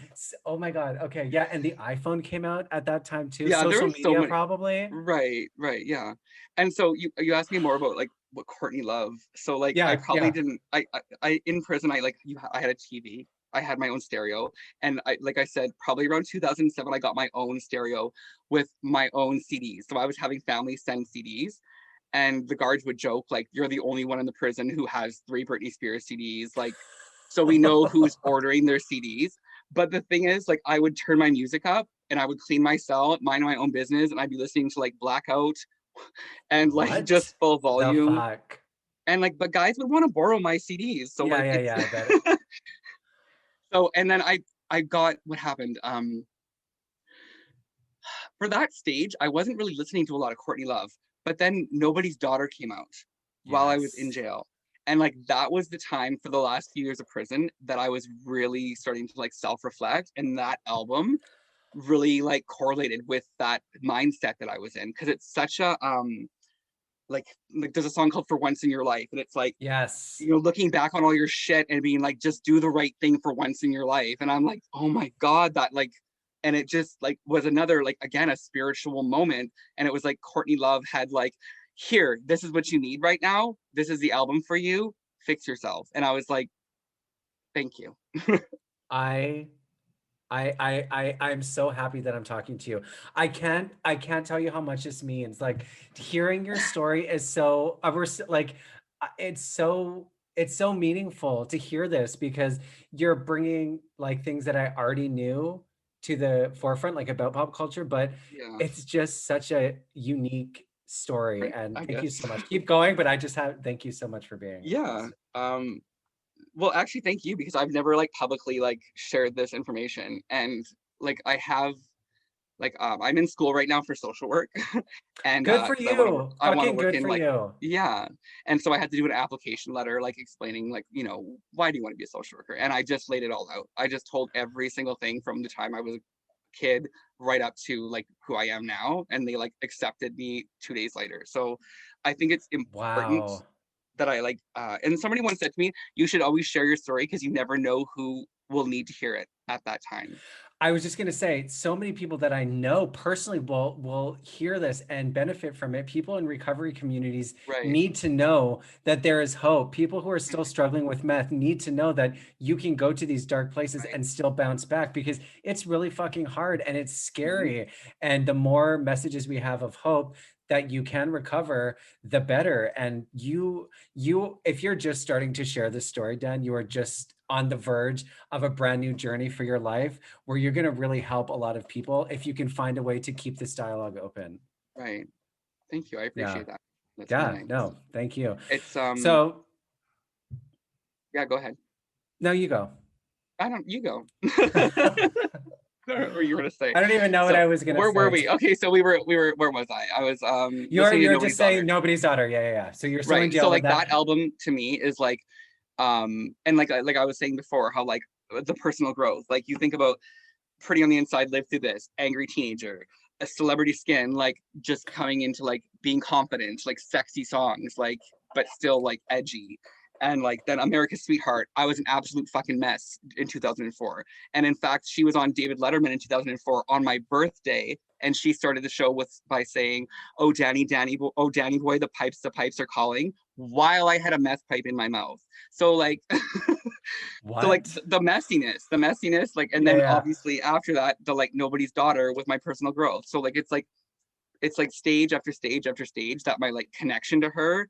Oh my God. Okay. Yeah. And the iPhone came out at that time too. Yeah, there Social were so media, many. probably. Right, right, yeah. And so you asked me more about like what Courtney Love. So like I Yeah. probably Yeah. didn't. I in prison I like I had a TV. I had my own stereo, and I, like I said, probably around 2007 I got my own stereo with my own CDs. So I was having family send CDs, and the guards would joke like, "You're the only one in the prison who has 3 Britney Spears CDs." Like, so we know who's ordering their CDs. But the thing is, like, I would turn my music up and I would clean my cell, mind my own business, and I'd be listening to like Blackout and like What just full the volume. fuck? And like, but guys would want to borrow my CDs, so Yeah. like Yeah. it's Yeah. I bet. so. And then I got what happened. For that stage, I wasn't really listening to a lot of Courtney Love, but then Nobody's Daughter came out while I was in Yes. jail. And like that was the time for the last few years of prison that I was really starting to like self-reflect. And that album really like correlated with that mindset that I was in. Cause it's such a like there's a song called For Once in Your Life, and it's like, Yes. looking back on all your shit and being like, just do the right thing for once in your life. And I'm like, oh my God, that like, and it just like was another, like, again, a spiritual moment. And it was like Courtney Love had like, here, this is what you need right now. This is the album for you. Fix yourself. And I was like, thank you. I I'm so happy that I'm talking to you. I can't tell you how much this means. Like hearing your story is so like it's so meaningful to hear this because you're bringing like things that I already knew to the forefront, like about pop culture, but Yeah. it's just such a unique story. Right. And I thank you guess. so much. Keep going, but I just have thank you so much for being Yeah. honest. Well, actually, thank you, because I've never like publicly like shared this information. And like I have like I'm in school right now for social work. And Good for because I want to work, you. I want to Fucking work good in for like, you. yeah. And so I had to do an application letter like explaining like, why do you want to be a social worker? And I just laid it all out. I just told every single thing from the time I was a kid right up to like who I am now, and they like accepted me 2 days later. So I think it's important Wow. that I like, and somebody once said to me, you should always share your story because you never know who will need to hear it at that time. I was just gonna say, so many people that I know personally will hear this and benefit from it. People in recovery communities Right. need to know that there is hope. People who are still struggling with meth need to know that you can go to these dark places Right. and still bounce back because it's really fucking hard and it's Mhm. scary. And the more messages we have of hope that you can recover, the better. And if you're just starting to share this story, Dan, you are just on the verge of a brand new journey for your life where you're going to really help a lot of people if you can find a way to keep this dialogue open. Right. Thank you. I Yeah. appreciate that. That's really Yeah. nice. No, thank you. It's So, yeah, go ahead. no, you go. I don't, you go. I Or you were to say. don't even know what So I was going to where were say. we? Okay, so we were where was I? I was listening to You're just Nobody's saying Daughter. nobody's daughter. Yeah, yeah, yeah. So you're still in Right. So jail with like that. that album to me is like, and like I was saying before, how like the personal growth, like you think about Pretty on the Inside, Live Through This, Angry Teenager, a Celebrity Skin, like just coming into like being confident, like sexy songs, like but still like edgy. And like then America's Sweetheart, I was an absolute fucking mess in 2004. And in fact, she was on David Letterman in 2004 on my birthday. And she started the show with by saying, "Oh Danny, oh Danny boy, the pipes are calling," while I had a meth pipe in my mouth. So like so like What? the messiness, like, and Yeah, then yeah. obviously after that, the like Nobody's Daughter with my personal growth. So like it's like stage after stage after stage that my like connection to her,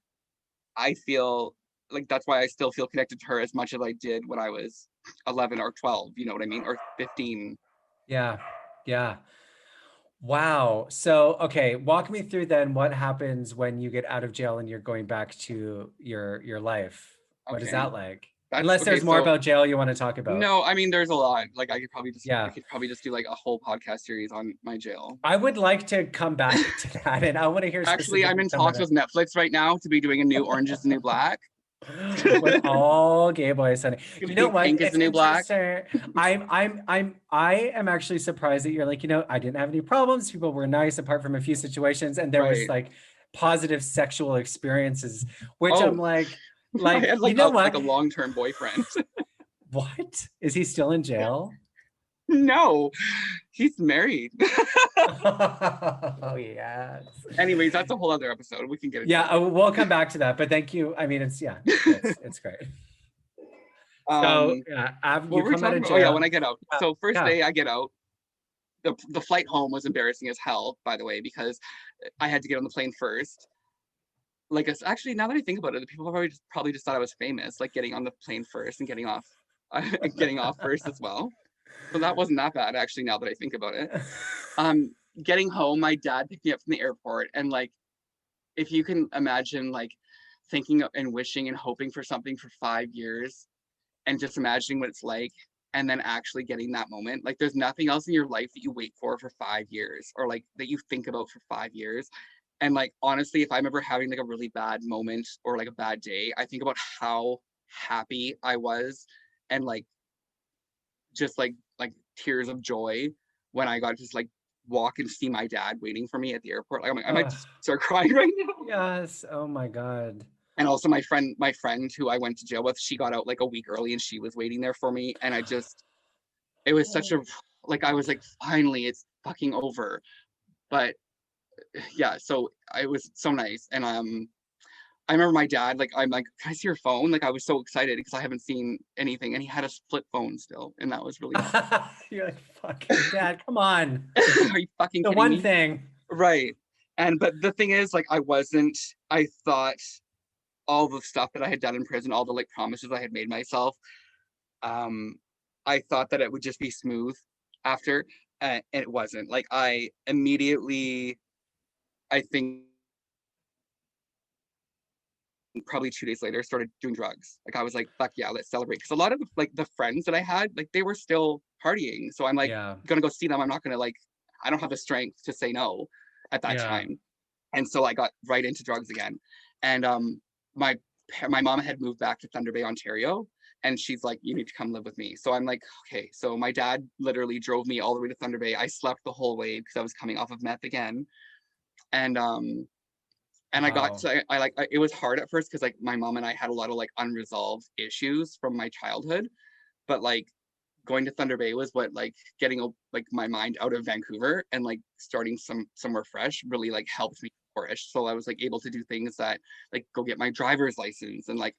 I feel like that's why I still feel connected to her as much as I did when I was 11 or 12, you know what I mean, or 15. Yeah. Yeah. Wow. So, okay, walk me through then what happens when you get out of jail and you're going back to your life. What is Okay, that like? that's Unless okay. there's more So about jail you want to talk about. no, I mean there's a lot. Like I Yeah. could probably just do like a whole podcast series on my jail. I would like to come back to that and I want to hear Actually, I'm specifically in some of talks it. with Netflix right now to be doing a new Orange is the New Black. With all gay boys, honey. Gonna You know be what? Pink is It's the New Black. interesting. I am actually surprised that you're like, I didn't have any problems. People were nice apart from a few situations, and there was Right. like positive sexual experiences, which I'm Oh, I like, had you like know a what? long-term boyfriend. What? Is he still in jail? No, he's married. Oh yes. Anyways, that's a whole other episode. We can get into Yeah, that later. we'll come back to that, but thank you. I mean, it's great. So um, yeah, what you were we come out talking of about? Oh yeah, jail. when I get out. Yeah, So first yeah. day I get out. The flight home was embarrassing as hell, by the way, because I had to get on the plane first. Like it's actually, now that I think about it, the people probably just thought I was famous, like getting on the plane first and getting off getting off first as well. So that wasn't that bad actually, now that I think about it. Um, Getting home, my dad picked me up from the airport, and like if you can imagine like thinking and wishing and hoping for something for 5 years and just imagining what it's like, and then actually getting that moment, like there's nothing else in your life that you wait for 5 years, or like that you think about for 5 years. And like honestly, if I'm ever having like a really bad moment or like a bad day, I think about how happy I was, and like just like tears of joy when I got just like walk and see my dad waiting for me at the airport. Like, I might Ugh, just start crying right now. yes. Oh my God. And also my friend who I went to jail with, she got out like a week early and she was waiting there for me. And it was such a, like, I was like, finally, it's fucking over. But yeah, so it was so nice. And I remember my dad, like, I'm like, can I see your phone? Like, I was so excited because I haven't seen anything. And he had a flip phone still. And that was really, You're like, fucking dad, come on. are you fucking The kidding one me? thing. Right. But the thing is, like, I thought all the stuff that I had done in prison, all the like promises I had made myself, um, I thought that it would just be smooth after, and it wasn't. Like, I immediately, I think probably 2 days later, started doing drugs. Like, I was like, fuck yeah, let's celebrate. Because a lot of the friends that I had, like, they were still partying. So I'm like, Yeah. gonna go see them. I'm not gonna like, I don't have the strength to say no at that Yeah. time. And so I got right into drugs again. And my my mom had moved back to Thunder Bay, Ontario, and she's like, you need to come live with me. So I'm like, okay. So my dad literally drove me all the way to Thunder Bay. I slept the whole way because I was coming off of meth again. And I got Wow. to, it was hard at first because like my mom and I had a lot of like unresolved issues from my childhood, but like going to Thunder Bay was what, like, getting like my mind out of Vancouver and like starting somewhere fresh really like helped me flourish. So I was like able to do things that, like, go get my driver's license and like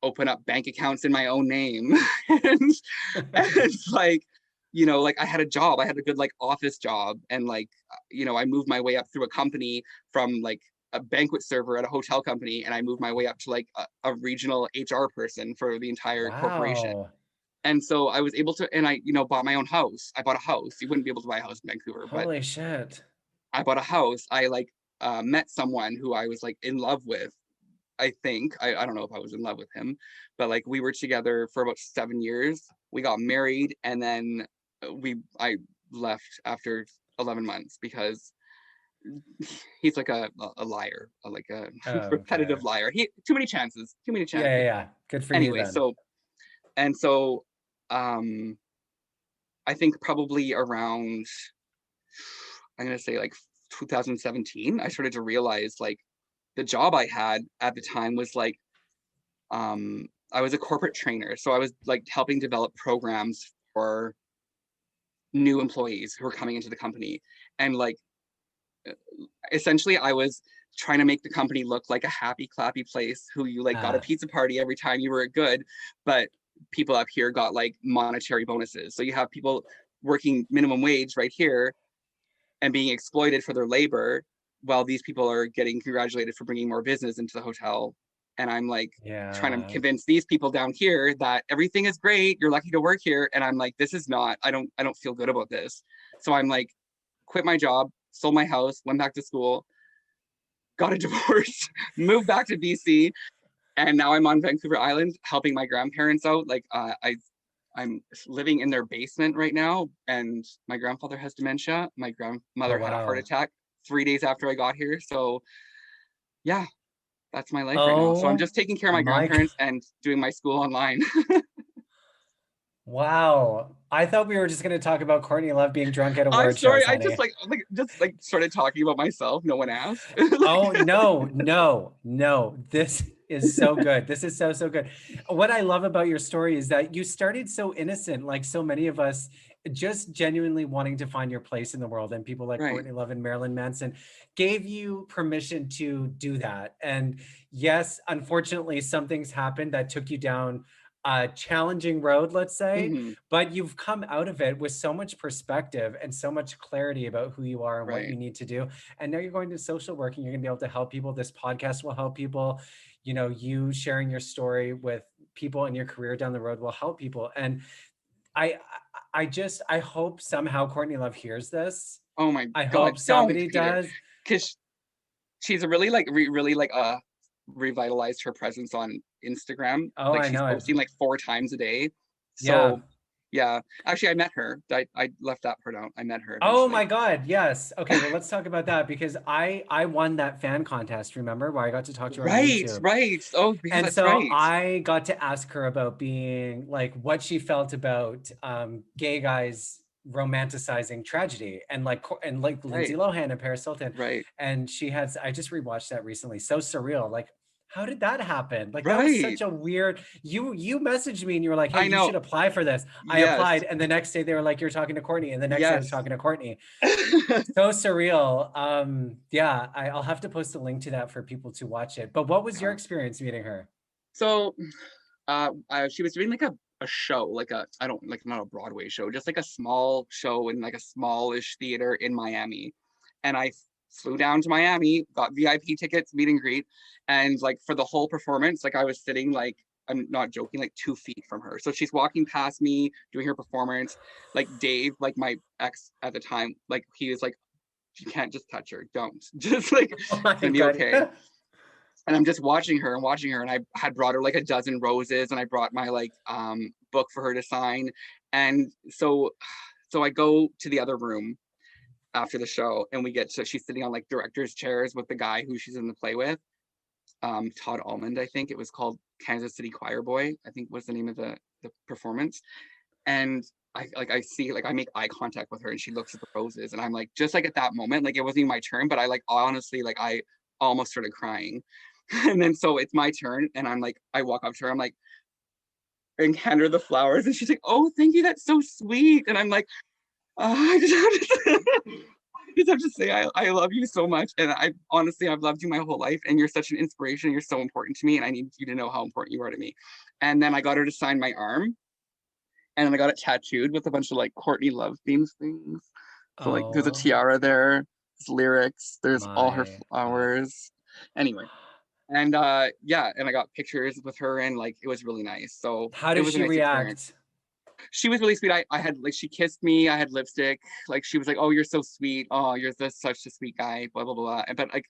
open up bank accounts in my own name. and like, like, I had a job, I had a good like office job, and like, I moved my way up through a company from like a banquet server at a hotel company, and I moved my way up to like a regional HR person for the entire corporation. Wow. And so I was able to, and I, bought my own house. I bought a house. You wouldn't be able to buy a house in Vancouver, but Holy shit. I bought a house. I like met someone who I was like in love with. I think I don't know if I was in love with him, but like we were together for about 7 years. We got married, and then I left after 11 months because he's like a liar, like a Oh, okay. repetitive liar. He Too many chances, too many Yeah, yeah, chances. yeah. Good for you Anyway, then. so um I think probably around, I'm gonna say like 2017, I started to realize like the job I had at the time was like, I was a corporate trainer. So I was like helping develop programs for new employees who were coming into the company. And like, essentially I was trying to make the company look like a happy clappy place who you like got a Uh, pizza party every time you were good, but people up here got like monetary bonuses. So you have people working minimum wage right here and being exploited for their labor, while these people are getting congratulated for bringing more business into the hotel. And I'm like trying to yeah. convince these people down here that everything is great, you're lucky to work here. And I'm like, this is not, I don't feel good about this. So I'm like, quit my job, sold my house, went back to school, got a divorce, moved back to BC, and now I'm on Vancouver Island helping my grandparents out. Like, I'm living in their basement right now, and my grandfather has dementia. My Oh, grandmother had a heart wow. attack 3 days after I got here. So yeah, that's my life right now. So I'm Oh just taking care of my my grandparents and doing my school online. Wow. I thought we were just going to talk about Courtney Love being drunk at I'm award sorry, shows, I just honey. like started talking about myself. No one asked. Oh, Like, no, no, no. This is so good. This is so, so good. What I love about your story is that you started so innocent, like so many of us, just genuinely wanting to find your place in the world. And people like right. Courtney Love and Marilyn Manson gave you permission to do that. And yes, unfortunately, some things happened that took you down a challenging road, let's say, Hmm. but you've come out of it with so much perspective and so much clarity about who you are and what you Right. need to do. And now you're going to social work and you're going to be able to help people. This podcast will help people. You know, you sharing your story with people in your career down the road will help people. And I, I hope somehow Courtney Love hears this. Oh my I God, hope don't somebody hate her. does. Because she's a really like really like revitalized her presence on Instagram. Oh, Like, I she's know it. posting like 4 times a day. Yeah. So yeah, actually I met her. I left that part out. I met her Oh eventually. my God. Yes. Okay. Well, let's talk about that because I won that fan contest. Remember where I got to talk to her on Right, YouTube. right. Oh yeah, And that's so right. I got to ask her about being like what she felt about gay guys romanticizing tragedy, and like Lindsay Right. Lohan and Paris Hilton. Right. And she had, I just rewatched that recently. So surreal. Like, how did that happen? Like, that was Right. such a weird, you messaged me and you were like, hey, I you know. should apply for this. I Yes. applied, and the next day they were like, you're talking to Courtney, and the next day I was Yes. talking to Courtney. So surreal. Yeah, I'll have to post a link to that for people to watch it. But what was your Yeah. experience meeting her? So she was doing like a show, like a, I don't like, not a Broadway show, just like a small show in like a smallish theater in Miami. And I flew down to Miami, got VIP tickets, meet and greet. And like for the whole performance, like I was sitting like, I'm not joking, like 2 feet from her. So she's walking past me doing her performance. Like Dave, like my ex at the time, like he was like, you can't just touch her. Don't. Just like, Oh my it's gonna be God. okay. And I'm just watching her and watching her. And I had brought her like a dozen roses, and I brought my like book for her to sign. And so I go to the other room after the show, and we get to, she's sitting on like director's chairs with the guy who she's in the play with, Todd Almond, I think it was called. Kansas City Choir Boy, I think was the name of the performance. And I see, like I make eye contact with her, and she looks at the roses, and I'm like, just like at that moment, like it wasn't even my turn, but I like honestly, like I almost started crying. And then so it's my turn, and I'm like, I walk up to her, I'm like, and hand her the flowers, and she's like, oh, thank you, that's so sweet. And I'm like, I just have to I just have to say I love you so much. And I honestly, I've loved you my whole life, and you're such an inspiration. You're so important to me, and I need you to know how important you are to me. And then I got her to sign my arm, and then I got it tattooed with a bunch of like Courtney Love themes things. So like there's a Oh tiara there, there's lyrics, there's all her my God. flowers. Anyway, and yeah, and I got pictures with her, and like it was really nice. So How it did was a she nice experience. react? She was really sweet. I had like, she kissed me, I had lipstick, like she was like, oh, you're so sweet, oh, you're such a sweet guy, blah blah blah. But like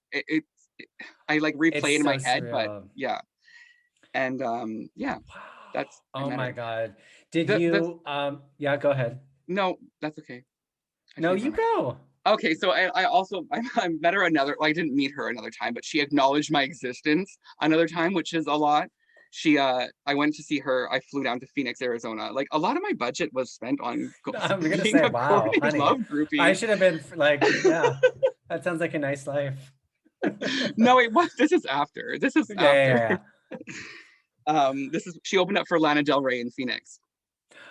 I like replay It's it in so my head, but surreal. yeah. And yeah, Wow. that's, I Oh met my her. God. Did The you, yeah, go ahead. No, that's okay. I No, should have you gone. go. Okay, so I also I met her another, well, I didn't meet her another time, but she acknowledged my existence another time, which is a lot. She I went to see her, I flew down to Phoenix, Arizona. Like a lot of my budget was spent on I'm gonna being say, a wow, Courtney honey. Love I groupie. should have been like, yeah, that sounds like a nice life. No, it was, this is after. This is Yeah, yeah, after. yeah. This is, she opened up for Lana Del Rey in Phoenix.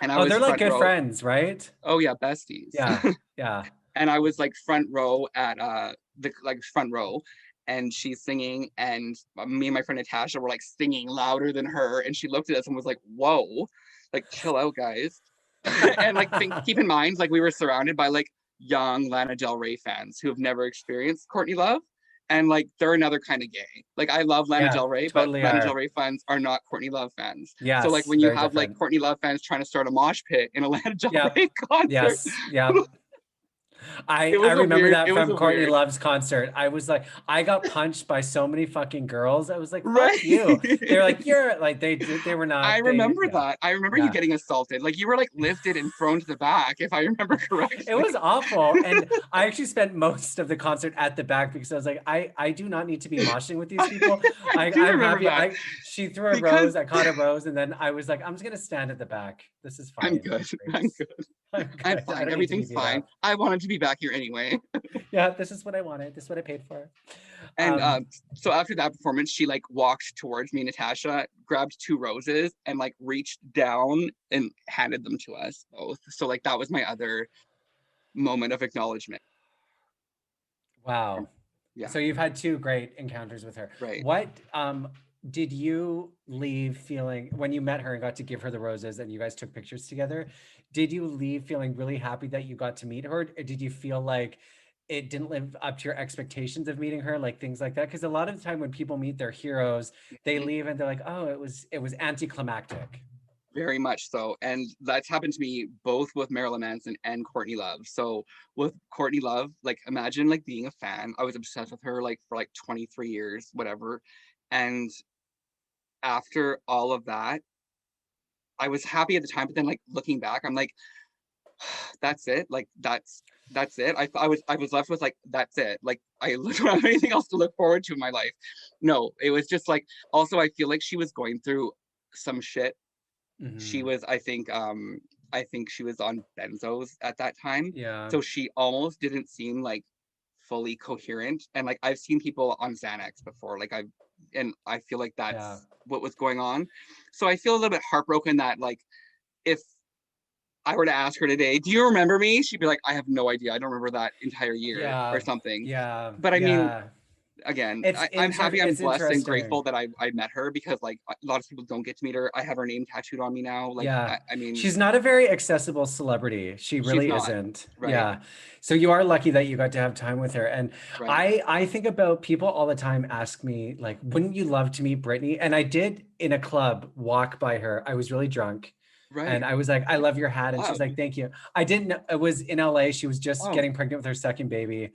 And I Oh, was they're like front good row. friends, right? Oh yeah, besties. Yeah, yeah. And I was like front row at the like front row, and she's singing, and me and my friend Natasha were like singing louder than her, and she looked at us and was like, whoa, like chill out, guys. And like keep in mind, like we were surrounded by like young Lana Del Rey fans who have never experienced Courtney Love, and like they're another kind of gay. Like I love Lana Yeah, Del Rey, but totally Lana Del are. Rey fans are not Courtney Love fans. So like Yes, when you very have like different. Courtney Love fans trying to start a mosh pit in a Lana Del Yep. Rey concert, Yes. Yep. I it I was a remember weird, that it was from a Courtney weird, Love's concert. I was like, I got punched by so many fucking girls. I was like, fuck right? you. They're like, you're like, they were I not, they, remember yeah, that. I remember you yeah. getting assaulted. Like you were like lifted and thrown to the back, if I remember It correctly. was awful. And I actually spent most of the concert at the back because I was like, I do not need to be moshing with these people. I do I'm remember happy. that She threw a because rose, I caught a rose, and then I was like, I'm just gonna stand at the back. This is I'm fine. good. No I'm worries. good. I'm I'm good. I fine. don't need to be Everything's beat fine. up. I wanted to be back here anyway. Yeah, this is what I wanted. This is what I paid for. And Um, so after that performance, she like walked towards me, Natasha, grabbed 2 roses, and like reached down and handed them to us both. So like that was my other moment of acknowledgement. wow. Yeah, So you've had two great encounters with her. right. What did you leave feeling when you met her and got to give her the roses and you guys took pictures together? Did you leave feeling really happy that you got to meet her? Or did you feel like it didn't live up to your expectations of meeting her, like things like that? Because a lot of the time when people meet their heroes, they Mhm. leave and they're like, oh, it was anticlimactic. Very much so. And that's happened to me both with Marilyn Manson and Courtney Love. So with Courtney Love, like imagine like being a fan. I was obsessed with her like for like 23 years, whatever. And after all of that, I was happy at the time, but then like looking back, I'm like, that's it. Like that's it. I was left with like, that's it. Like I don't have anything else to look forward to in my life. No, it was just like, also I feel like she was going through some shit. She Hmm. was, I think, I think she was on benzos at that time. Yeah. So she almost didn't seem like fully coherent. And like I've seen people on Xanax before, and I feel like Yeah. that's what was going on. So I feel a little bit heartbroken that like if I were to ask her today, do you remember me? She'd be like, I have no idea. I don't remember that entire year or Yeah. something. Yeah. But I mean, Yeah. again, I'm happy, I'm It's blessed and interesting. grateful that I met her, because like a lot of people don't get to meet her. I have her name tattooed on me now. Like, Yeah. I mean, She's not a very accessible celebrity. She she's really not. isn't. Right. Yeah. So you are lucky that you got to have time with her. And Right. I think about people all the time ask me, like, wouldn't you love to meet Britney? And I did in a club walk by her. I was really drunk. And Right. I was like, I love your hat. And she's Love. like, thank you. I didn't know it was in LA. She was just Oh, getting pregnant with her second baby.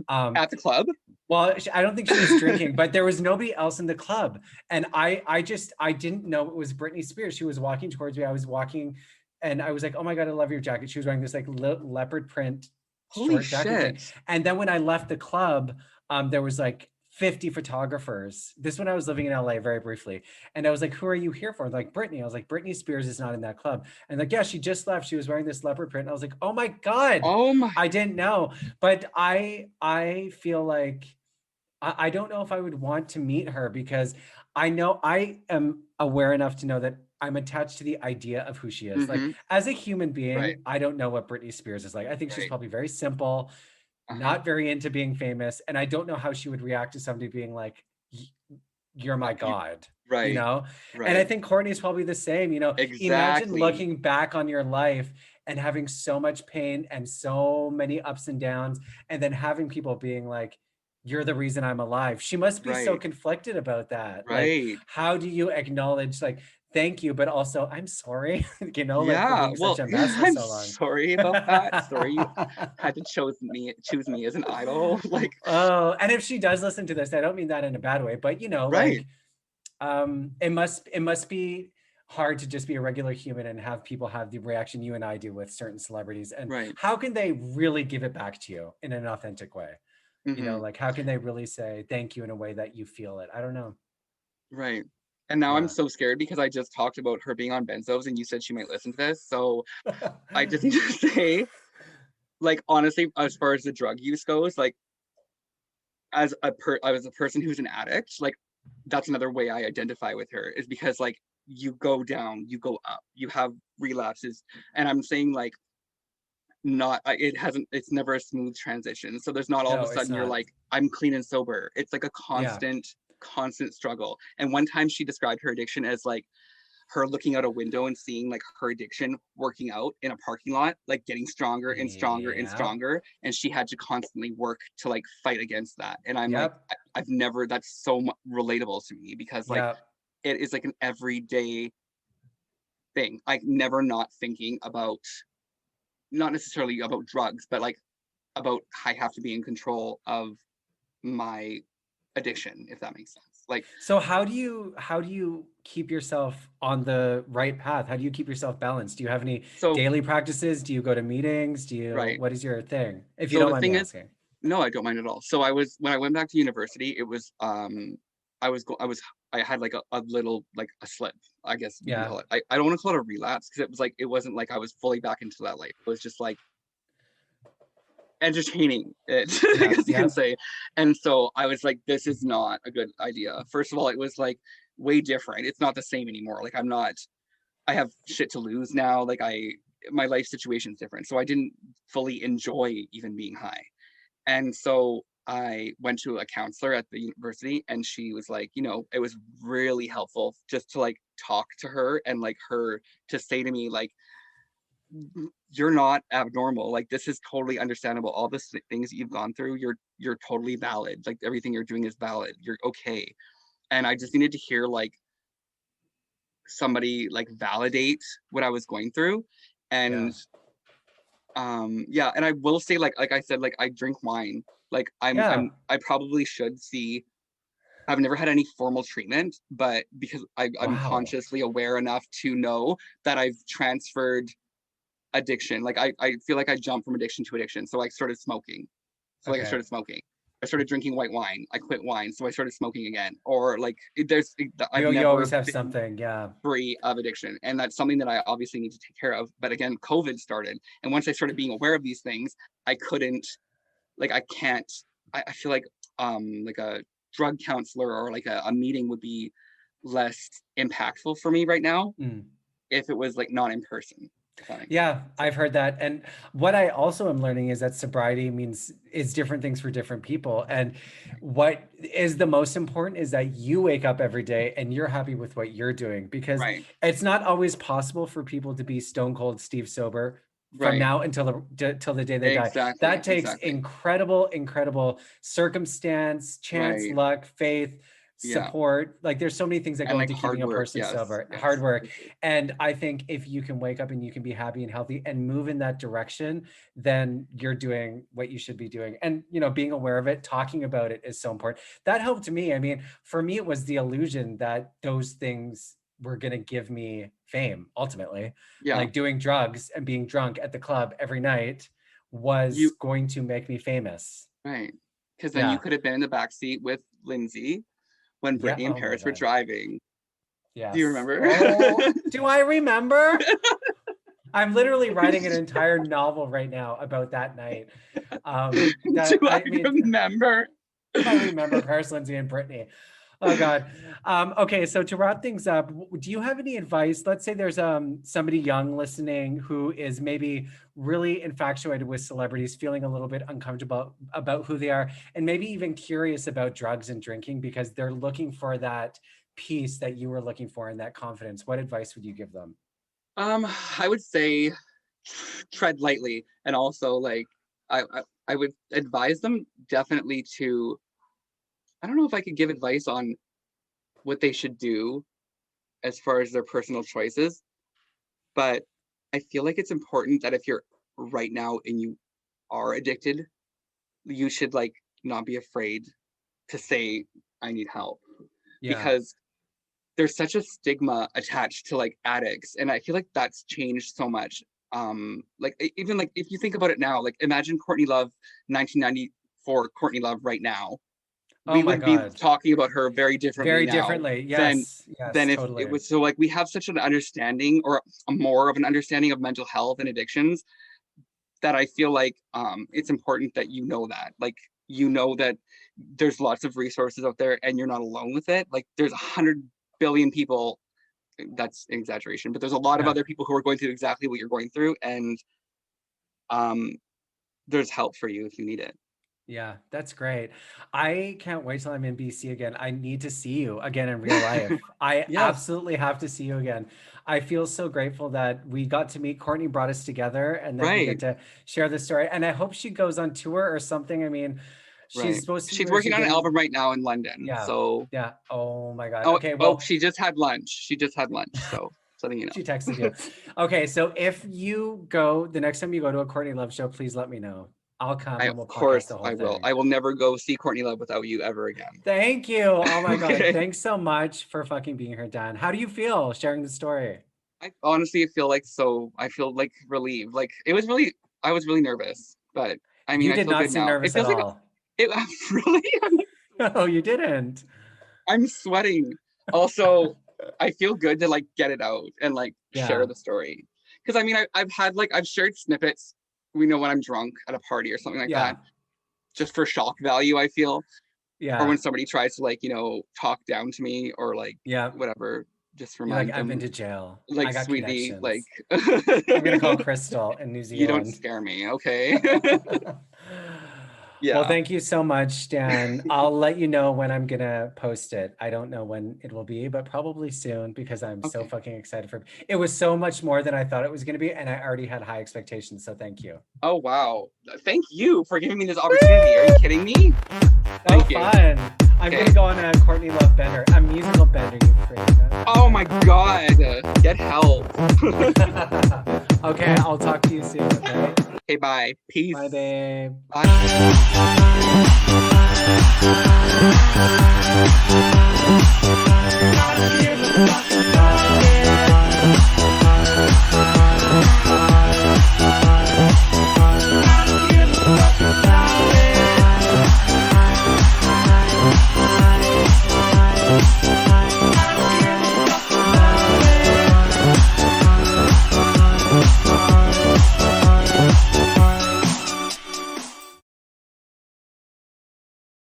Um, at the club? well, I don't think she was drinking, but there was nobody else in the club. And I didn't know it was Britney Spears. She was walking towards me. I was walking and I was like, oh my God, I love your jacket. She was wearing this like leopard print Holy short jacket thing. shit. And then when I left the club, there was like 50 photographers. This when I was living in LA very briefly. And I was like, who are you here for? Like Britney. I was like, Britney Spears is not in that club. And like, yeah, she just left. She was wearing this leopard print. And I was like, oh my God, Oh my. I didn't know. But I feel like I don't know if I would want to meet her because I know I am aware enough to know that I'm attached to the idea of who she is. Like Mm-hmm. as a human Right. being, I don't know what Britney Spears is like. I think she's Right. probably very simple, Uh-huh. not very into being famous, and I don't know how she would react to somebody being like, "You're my You, god." You right. know? And I Right. think Courtney's probably the same, you know. Imagine Exactly. looking back on your life and having so much pain and so many ups and downs and then having people being like, "You're the reason I'm alive." She must be so Right. conflicted about that. Like, Right. how do you acknowledge like, "Thank you, but also I'm sorry," you know, like for Yeah. being such Well, a mess for I'm so long. sorry about that. Sorry you had to choose me as an idol. Like, Oh, and if she does listen to this, I don't mean that in a bad way, but you know, right. like it must be hard to just be a regular human and have people have the reaction you and I do with certain celebrities. And Right. how can they really give it back to you in an authentic way? You know, Mm-hmm. like how can they really say thank you in a way that you feel it? I don't know. Right. And now I'm Yeah. so scared because I just talked about her being on benzos and you said she might listen to this. So I just need to say, like, honestly, as far as the drug use goes, like, I was a person who's an addict, like, that's another way I identify with her, is because like you go down, you go up, you have relapses. And I'm saying like, not it's never a smooth transition, so there's not all of a No, it's sudden you're not. like, I'm clean and sober. It's like a Yeah. constant struggle. And one time she described her addiction as like her looking out a window and seeing like her addiction working out in a parking lot, like getting stronger and stronger and Yeah. stronger, and she had to constantly work to like fight against that. And I'm like, Yep. I've never, that's so relatable to me, because like Yep. it is like an everyday thing, like never not thinking about, not necessarily about drugs, but like about I have to be in control of my addiction, if that makes sense. Like, So how do you keep yourself on the right path? How do you keep yourself balanced? Do you have any so daily practices? Do you go to meetings? Do you right. what is your thing? If you So don't the mind me thing is, asking. no, I don't mind at all. So I was, when I went back to university, it was I had like a little, like a slip, I guess you can Yeah. call it. I don't want to call it a relapse, because it was like, it wasn't like I was fully back into that life. It was just like entertaining it, I Yeah. guess you can Yeah. say. And so I was like, this is not a good idea. First of all, it was like way different. It's not the same anymore. Like, I have shit to lose now. Like, my life situation's different. So I didn't fully enjoy even being high. And so I went to a counselor at the university, and she was like, it was really helpful just to like talk to her, and like her to say to me, like, you're not abnormal. Like, this is totally understandable. All the things that you've gone through, you're totally valid. Like, everything you're doing is valid. You're okay. And I just needed to hear like somebody like validate what I was going through. Yeah. And yeah, and I will say, like I said, like, I drink wine. Like, Yeah. I probably should see, I've never had any formal treatment, but because I'm Wow. consciously aware enough to know that I've transferred addiction. Like, I feel like I jumped from addiction to addiction. So I started smoking. So like I Okay. started smoking. I started drinking white wine. I quit wine, so I started smoking again. Or like, I've You never always have been something. Yeah. free of addiction, and that's something that I obviously need to take care of. But again, COVID started, and once I started being aware of these things, I couldn't, like, I can't. I feel like a drug counselor or like a meeting would be less impactful for me right now if it was like not in person. Yeah, I've heard that. And what I also am learning is that sobriety is different things for different people. And what is the most important is that you wake up every day and you're happy with what you're doing, because Right. it's not always possible for people to be stone cold Steve sober from Right. now until the day they die. Exactly. That takes Exactly. incredible circumstance, chance, Right. luck, faith, Yeah. support. Like there's so many things that And go like into hard keeping a work. person Yes. sober. Yes. Hard work. And I think if you can wake up and you can be happy and healthy and move in that direction, then you're doing what you should be doing. And, you know, being aware of it, talking about it is so important. That helped me. I mean, for me, it was the illusion that those things were going to give me fame ultimately. Yeah. Like doing drugs and being drunk at the club every night was going to make me famous. Right. Because then you could have been in the backseat with Lindsay when Britney and Paris were driving. Yes. Do you remember? Oh, do I remember? I'm literally writing an entire novel right now about that night. Do I remember? I remember Paris, Lindsay, and Britney. Oh God. Okay, so to wrap things up, do you have any advice? Let's say there's somebody young listening who is maybe really infatuated with celebrities, feeling a little bit uncomfortable about who they are, and maybe even curious about drugs and drinking because they're looking for that peace that you were looking for and that confidence. What advice would you give them? I would say tread lightly, and also like I would advise them definitely to, I don't know if I could give advice on what they should do as far as their personal choices, but I feel like it's important that if you're right now and you are addicted, you should like not be afraid to say, I need help. Yeah. Because there's such a stigma attached to like addicts. And I feel like that's changed so much. Like even like if you think about it now, like imagine Courtney Love, 1994 Courtney Love right now. We would be talking about her very differently yes, than if it was. So like we have such an understanding, or more of an understanding of mental health and addictions, that I feel like it's important that you know that, like, you know that there's lots of resources out there and you're not alone with it. Like there's 100 billion people, that's an exaggeration, but there's a lot of other people who are going through exactly what you're going through, and there's help for you if you need it. Yeah, that's great. I can't wait till I'm in BC again. I need to see you again in real life. I absolutely have to see you again. I feel so grateful that we got to meet. Courtney brought us together and then we get to share the story. And I hope she goes on tour or something. I mean, she's supposed to. She's working on an album right now in London. Yeah. So yeah. Oh my God. Oh, okay. Well, she just had lunch. So something, you know. She texted you. Okay. So if you go, the next time you go to a Courtney Love show, please let me know. I'll come. And we'll of course, the whole I will. thing. I will never go see Courtney Love without you ever again. Thank you. Oh my God. Thanks so much for fucking being here, Dan. How do you feel sharing the story? I honestly feel like relieved. Like I was really nervous, but I mean, you did not seem nervous at all. Really? No, you didn't. I'm sweating. Also, I feel good to like get it out and like share the story. Because I mean, I've shared snippets. We know when I'm drunk at a party or something like that, just for shock value, I feel. Yeah. Or when somebody tries to like, you know, talk down to me or like whatever, just remind them. I've been to jail. Like, sweetie, like I'm gonna call Crystal in New Zealand. You don't scare me, okay? Yeah. Well, thank you so much, Dan. I'll let you know when I'm gonna post it. I don't know when it will be, but probably soon, because I'm so fucking excited for it. It was so much more than I thought it was gonna be, and I already had high expectations. So thank you. Oh wow! Thank you for giving me this opportunity. Are you kidding me? Thank you. Fun. I'm gonna go on a Courtney Love bender, a musical bender. You crazy? Oh my God! Get help. Okay, I'll talk to you soon. Okay. Okay, bye. Peace. Bye, babe. Bye.